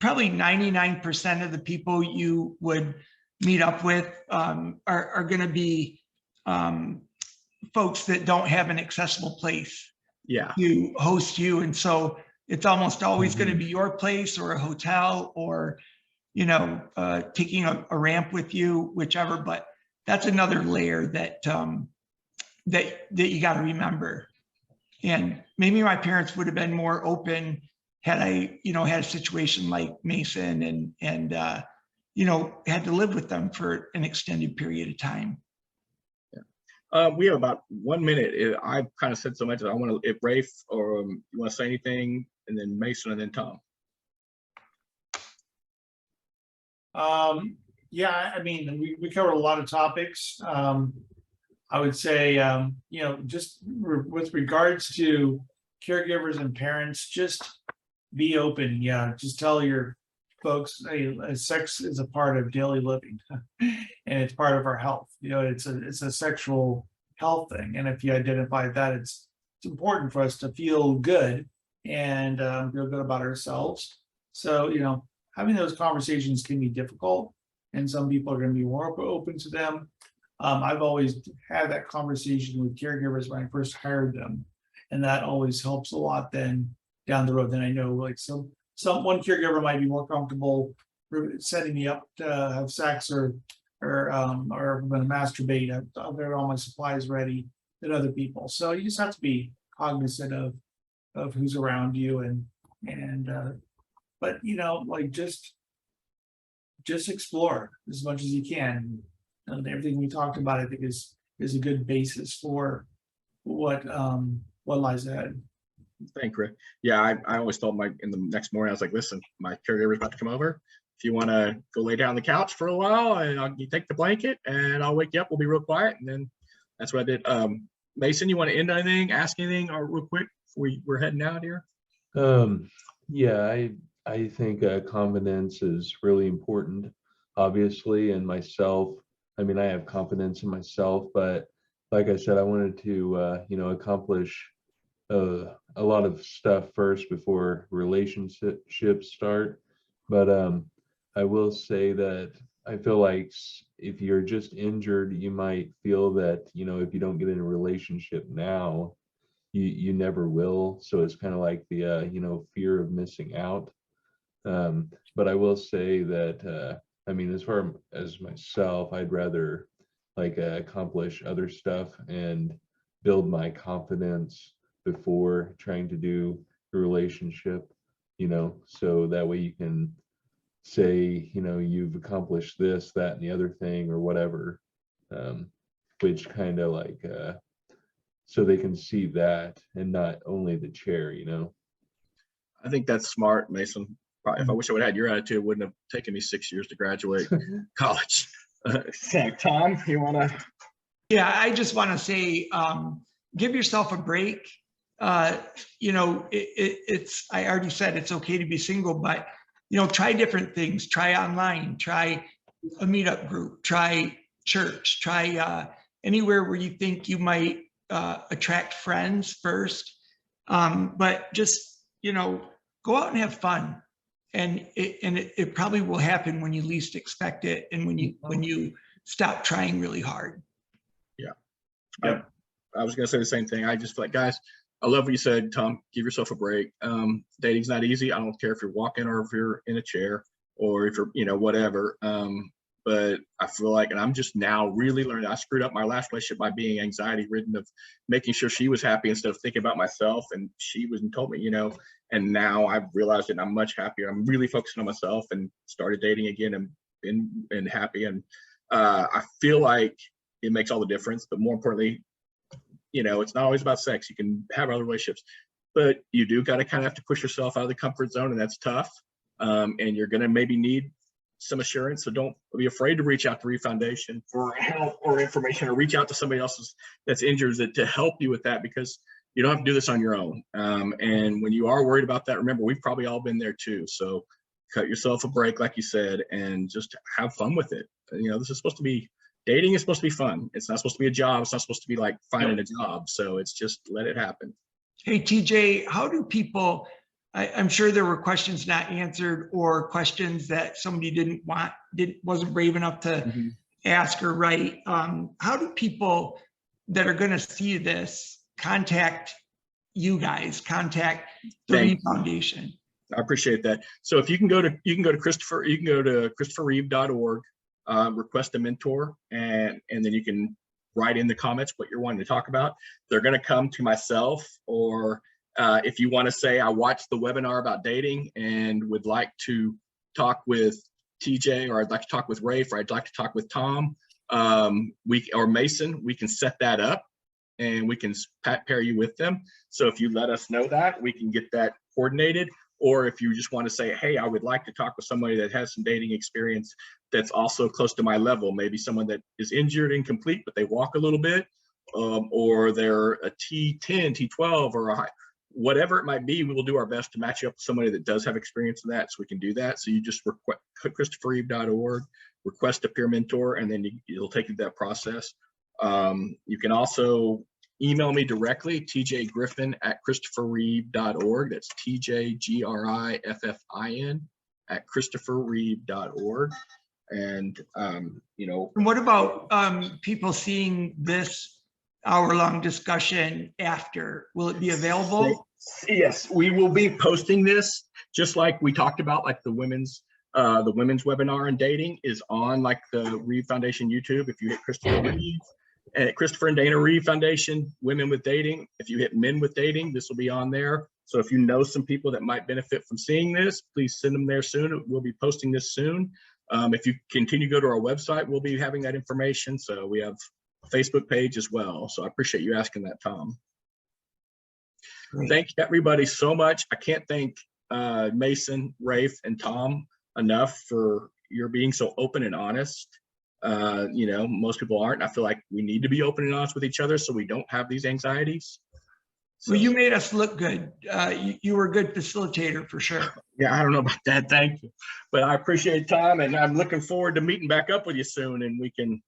probably 99% of the people you would meet up with are going to be folks that don't have an accessible place to host you. And so it's almost always going to be your place or a hotel or, taking a ramp with you, whichever. But that's another layer that you got to remember. And maybe my parents would have been more open had I, had a situation like Mason and had to live with them for an extended period of time. We have about 1 minute. I've kind of said so much that I want to, if Rafe or you want to say anything, and then Mason and then Tom. Yeah, I mean, we covered a lot of topics. I would say, just with regards to caregivers and parents, just be open. Yeah, just tell your folks, hey, sex is a part of daily living and it's part of our health. It's a sexual health thing. And if you identify that, it's important for us to feel good and feel good about ourselves. So, having those conversations can be difficult and some people are going to be more open to them. I've always had that conversation with caregivers when I first hired them, and that always helps a lot then down the road. Then I know like one caregiver might be more comfortable setting me up to have sex or I'm going to masturbate. I've got all my supplies ready than other people. So you just have to be cognizant of who's around you but like just explore as much as you can. And everything we talked about, I think, is a good basis for what lies ahead. Thank you. Yeah, I always told in the next morning, I was like, listen, my caregiver's about to come over. If you want to go lay down on the couch for a while and you take the blanket and I'll wake you up, we'll be real quiet. And then that's what I did. Mason, you want to end anything, ask anything or real quick before we're heading out here? Yeah, I think confidence is really important, obviously, and myself. I mean, I have confidence in myself, but like I said, I wanted to, accomplish a lot of stuff first before relationships start. But I will say that I feel like if you're just injured, you might feel that, if you don't get in a relationship now, you never will. So it's kind of like the, fear of missing out. But I will say that, I mean, as far as myself, I'd rather accomplish other stuff and build my confidence before trying to do a relationship, so that way you can say, you've accomplished this, that, and the other thing or whatever, which kind of so they can see that and not only the chair, I think that's smart, Mason. If I wish I would have had your attitude, it wouldn't have taken me 6 years to graduate college. Tom, you want to? Yeah, I just want to say, give yourself a break. It's, I already said it's okay to be single, but, try different things, try online, try a meetup group, try church, try anywhere where you think you might attract friends first. But just, go out and have fun. And it probably will happen when you least expect it, and when you stop trying really hard. Yeah. I was going to say the same thing. I just feel like, guys, I love what you said, Tom. Give yourself a break. Dating's not easy. I don't care if you're walking or if you're in a chair or if you're, whatever. But I feel like, and I'm just now really learning. I screwed up my last relationship by being anxiety ridden of making sure she was happy instead of thinking about myself. And she was and told me, and now I've realized it and I'm much happier. I'm really focusing on myself and started dating again and happy. And I feel like it makes all the difference. But more importantly, it's not always about sex. You can have other relationships, but you do got to kind of have to push yourself out of the comfort zone, and that's tough. And you're going to maybe need some assurance. So don't be afraid to reach out to Reeve Foundation for help or information, or reach out to somebody else that's injured to help you with that, because you don't have to do this on your own. And when you are worried about that, remember, we've probably all been there too. So cut yourself a break, like you said, and just have fun with it. This is supposed to be, dating is supposed to be fun. It's not supposed to be a job. It's not supposed to be like finding a job. So it's just let it happen. Hey, TJ, how do people, I'm sure there were questions not answered or questions that somebody wasn't brave enough to ask or write. How do people that are going to see this contact you guys, contact the Reeve Foundation? I appreciate that. So if you can go to ChristopherReeve.org, request a mentor, and then you can write in the comments what you're wanting to talk about. They're going to come to myself, or if you want to say, I watched the webinar about dating and would like to talk with TJ, or I'd like to talk with Rafe, or I'd like to talk with Tom, or Mason, we can set that up and we can pair you with them. So if you let us know that, we can get that coordinated. Or if you just want to say, hey, I would like to talk with somebody that has some dating experience that's also close to my level, maybe someone that is injured, incomplete, but they walk a little bit, or they're a T10, T12, or whatever it might be, we will do our best to match you up with somebody that does have experience in that, so we can do that. So you just ChristopherReeve.org, request a peer mentor, and then it'll take you through that process. You can also email me directly, tjgriffin@ChristopherReeve.org. That's TJGriffin@ChristopherReeve.org. And And what about people seeing this hour-long discussion after? Will it be available? Yes, we will be posting this, just like we talked about, like the women's webinar on dating is on like the Reeve Foundation YouTube. If you hit Christopher Reeve, Christopher and Dana Reeve Foundation, Women with Dating. If you hit Men with Dating, this will be on there. So if you know some people that might benefit from seeing this, please send them there soon. We'll be posting this soon. If you continue to go to our website, we'll be having that information. So we have a Facebook page as well. So I appreciate you asking that, Tom. Great. Thank everybody so much. I can't thank Mason, Rafe, and Tom enough for your being so open and honest. Most people aren't. I feel like we need to be open and honest with each other so we don't have these anxieties. So, well, you made us look good. You were a good facilitator for sure. Yeah, I don't know about that. Thank you. But I appreciate time, and I'm looking forward to meeting back up with you soon, and we can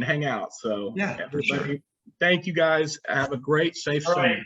hang out. So yeah, everybody, sure. Thank you guys. Have a great, safe summer.